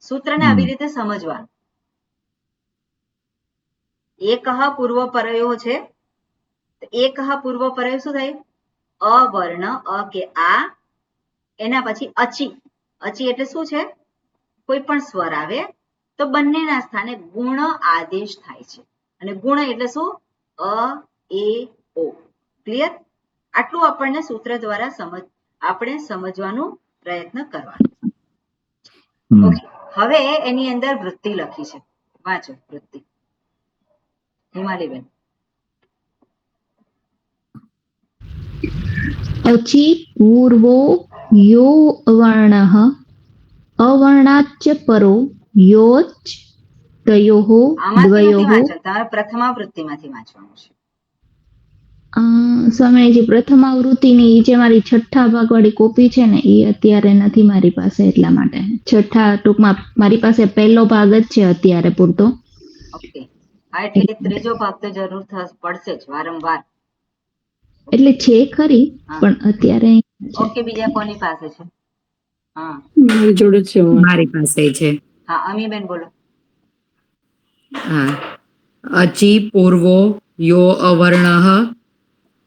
સૂત્રને આવી રીતે સમજવાનું. એકઃ પૂર્વ પરયો છે. એકઃ પૂર્વ પરયો શું થાય? અવર્ણ, અ કે આ, એના પછી અચી. અચી એટલે શું છે? કોઈ પણ સ્વર આવે તો બંનેના સ્થાને ગુણ આદેશ થાય છે. અને ગુણ એટલે શું? અ, એ, ઓ. ક્લિયર? આટલું આપણને સૂત્ર દ્વારા આપણે સમજવાનો પ્રયત્ન કરવાનો. ઓકે, હવે એની અંદર વૃત્તિ લખી છે. વાંચો વૃત્તિ. હિમાલીબેન. અચી પૂર્વો યો વર્ણઃ અવર્ણાચ્ચ પરો યોચ તયોઃ દ્વયોઃ. તમારે પ્રથમાવૃત્તિમાંથી વાંચવાનું છે. સ્વામીજી, પ્રથમાવૃત્તિની જે મારી છઠ્ઠા ભાગ વાળી કોપી છે ને એ અત્યારે નથી મારી પાસે, એટલા માટે. છઠ્ઠા ટૂંકમાં મારી પાસે પહેલો ભાગ જ છે અત્યારે પૂરતો. ઓકે, હા, એટલે ત્રીજો ભાગ તો જરૂર પડશે જ વારંવાર. એટલે છે ખરી, પણ અત્યારે. ઓકે, બીજા કોની પાસે છે? હા, મારી જોડે છે. મારી પાસે છે. હા, અમીબેન બોલો. હા. અચી પૂર્વો યો અવર્ણઃ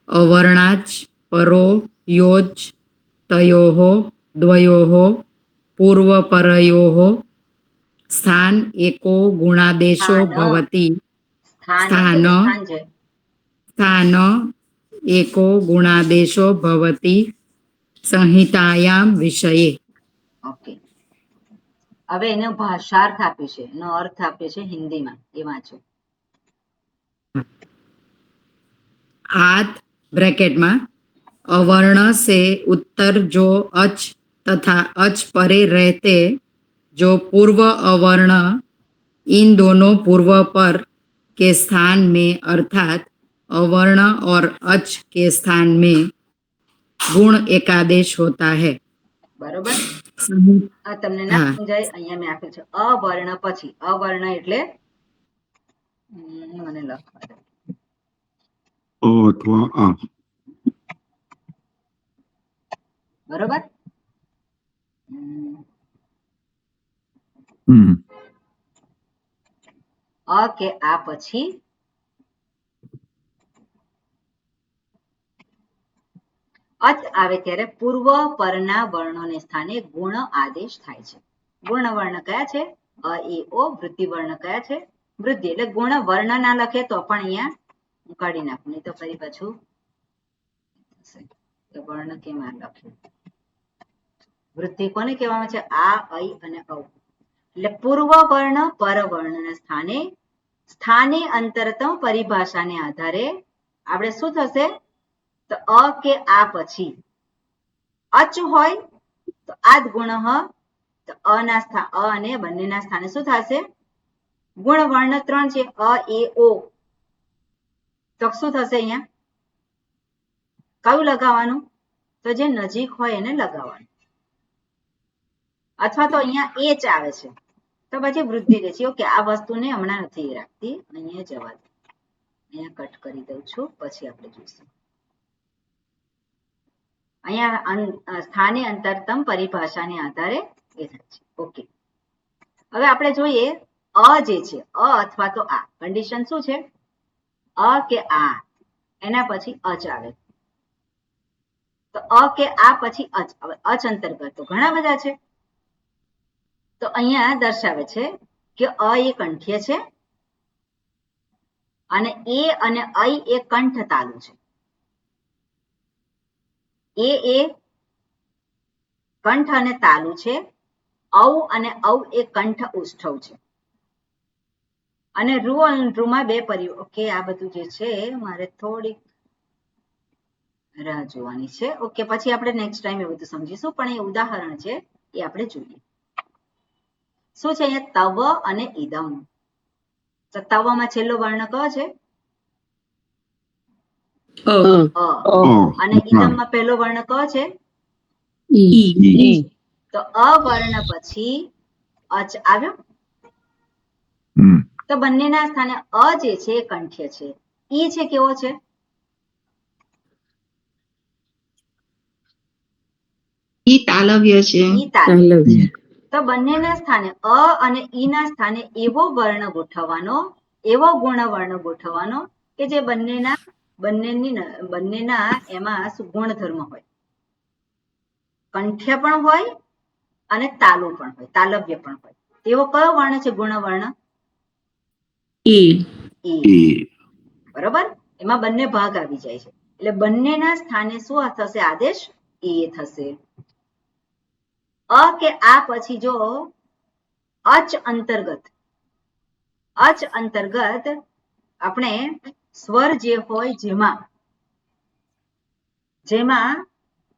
અવર્ણાચ પરો યોચ તયોઃ દ્વયોઃ પૂર્વપરયોઃ સ્થાન એકો ગુણાદેશો ભવતિ. સ્થાન એકો ગુણાદેશો ભવતિ સંહિતાયામ વિષયે. ઓકે, હવે એનો ભાષાર્થ આપ્યો છે, એનો અર્થ આપ્યો છે હિન્દીમાં. એ વાંચો. आत ब्रैकेट में अवर्ण से उत्तर जो अच तथा अच परे रहते जो पूर्व अवर्ण इन दोनों पूर्व पर के स्थान में अर्थात अवर्ण और अच के स्थान में गुण एकादेश होता है. बरोबर? તમને ના સમજાય? અહીંયા મેં આપ્યું છે અવર્ણ પછી. અવર્ણ એટલે મને લખવા દો. અથવા આ. બરોબર? અ કે આ પછી અચ આવે ત્યારે પૂર્વ પરના વર્ણોને સ્થાને ગુણ આદેશ થાય છે. ગુણ વર્ણ કયા છે? અ, એ, ઓ. વૃદ્ધિ વર્ણ કયા છે? વૃદ્ધિ. એટલે ગુણ વર્ણ ના લખે તો પણ અહીંયા હું કાઢી નાખું, નહીં તો ફરી પાછું વર્ણ કેમ આ લખ્યું? વૃદ્ધિ કોને કહેવામાં છે? આ, ઐ અને ઔ. એટલે પૂર્વ વર્ણ પરવર્ણના સ્થાને સ્થાને અંતરતમ પરિભાષાને આધારે આપણે શું થશે? તો અ કે આ પછી અચ હોય તો આદ ગુણ તો અ અને બંનેના સ્થાને શું થશે? ગુણ વર્ણ 3 છે, અ, એ, ઓ. તો શું થશે અહીંયા? કયું લગાવવાનું? તો જે નજીક હોય એને લગાવવાનું. અથવા તો અહીંયા એ જ આવે છે તો પછી વૃદ્ધિ રહે છે. ઓકે, આ વસ્તુને હમણાં નથી રાખતી, અહીંયા જવા દો. અહીંયા કટ કરી દઉં છું, પછી આપણે જોઈશું. અહીંયા સ્થાને અંતરતમ પરિભાષાને આધારે એ થાય છે. ઓકે, હવે આપણે જોઈએ અ જે છે, અ અથવા તો આ કન્ડિશન શું છે? અ કે આ એના પછી અચ આવે. તો અ કે આ પછી અચ. હવે અચ અંતર્ગત તો ઘણા બધા છે. તો અહીંયા દર્શાવે છે કે અ એ કંઠ્ય છે અને એ અને ઐ એ કંઠ તાલુ છે. એ કંઠ અને તાલુ છે. ઔ અને ઔ એ કંઠ ઉષ્ઠવ છે. અને રૂ અને રૂમાં બે પરિ. ઓકે, આ બધું જે છે મારે થોડીક રાહ જોવાની છે. ઓકે, પછી આપણે નેક્સ્ટ ટાઈમ એ બધું સમજીશું, પણ એ ઉદાહરણ છે એ આપણે જોઈએ. શું છે અહીંયા? તવ અને ઇદમ. તો તવમાં છેલ્લો વર્ણ કયો છે? અ. અને ઇદમમાં પહેલો વર્ણ કયો છે? ઈ. તો અ વર્ણ પછી અચ આવ્યો. તો બંનેના સ્થાને અ જે છે એ કંઠ્ય છે. ઈ છે કેવો છે? ઈ તાલવ્ય છે. ઈ તાલવ્ય. તો બંનેના સ્થાને અ અને ઈ ના સ્થાને એવો વર્ણ ગોઠવવાનો, એવો ગુણ વર્ણ ગોઠવવાનો કે જે બંનેના એમાં ગુણધર્મ હોય. કંઠ્ય પણ હોય અને તાલુ પણ હોય, તાલવ્ય પણ હોય. એવો કયો વર્ણ છે ગુણ વર્ણ? ઈ. બરોબર? એમાં બંને ભાગ આવી જાય છે. એટલે બંનેના સ્થાને શું થશે? આદેશ એ થશે. અ કે આ પછી જો અચ અંતર્ગત આપણે સ્વર જે હોય જેમાં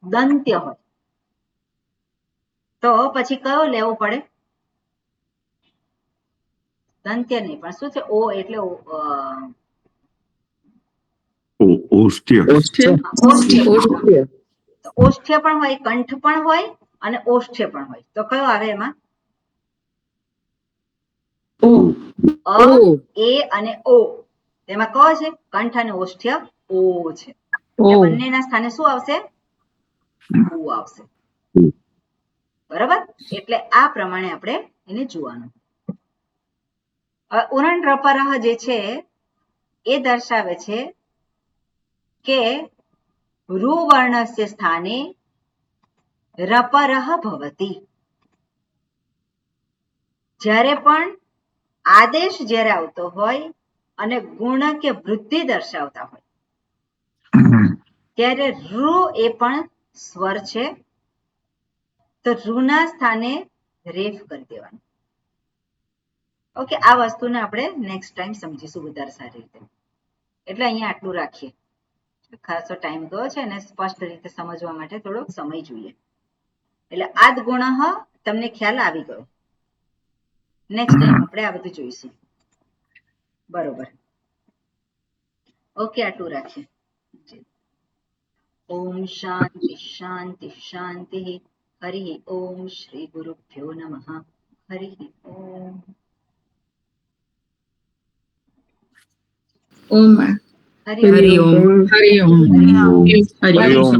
દંત્ય હોય તો પછી કયો લેવો પડે? દંત્ય નહીં, પણ શું છે? ઓ એટલે ઓષ્ઠ્ય. ઓષ્ઠ્ય પણ હોય, કંઠ પણ હોય અને ઓષ્ઠ્ય પણ હોય. તો કયો આવે એમાં? અ, એ અને ઓ. તેમાં કયો છે? કંઠ અને ઓષ્ઠ્ય ઓ છે. બંનેના સ્થાને શું આવશે? ઓ આવશે. બરાબર? એટલે આ પ્રમાણે આપણે એને જોવાનું. ઉરણ રપરહ જે છે એ દર્શાવે છે કે રૂ વર્ણસ્ય સ્થાને રપરહ ભવતી. જ્યારે પણ આદેશ જ્યારે આવતો હોય અને ગુણ કે વૃદ્ધિ દર્શાવતા હોય ત્યારે રૂ એ પણ સ્વર છે. તો રૂના સ્થાને રેફ કરી દેવાનું. ઓકે, આ વસ્તુને આપણે નેક્સ્ટ ટાઈમ સમજીશું વધારે સારી રીતે. એટલે અહીંયા આટલું રાખીએ. ખાસો ટાઈમ ગયો છે અને સ્પષ્ટ રીતે સમજવા માટે થોડો સમય જોઈએ. એટલે આદ ગુણ તમને ખ્યાલ આવી ગયો. નેક્સ્ટ ટાઈમ આપણે આ બધું જોઈશું. બરોબર? ઓકે, આટલું રાખીએ. ઓમ શાંતિ શાંતિ શાંતિ. હરિ ઓમ શ્રી ગુરુભ્યો નમઃ. હરિ ઓમ. ઓમ. હરિ હરિઓમ. ઓમ. હરિઓમ. હરિઓમ.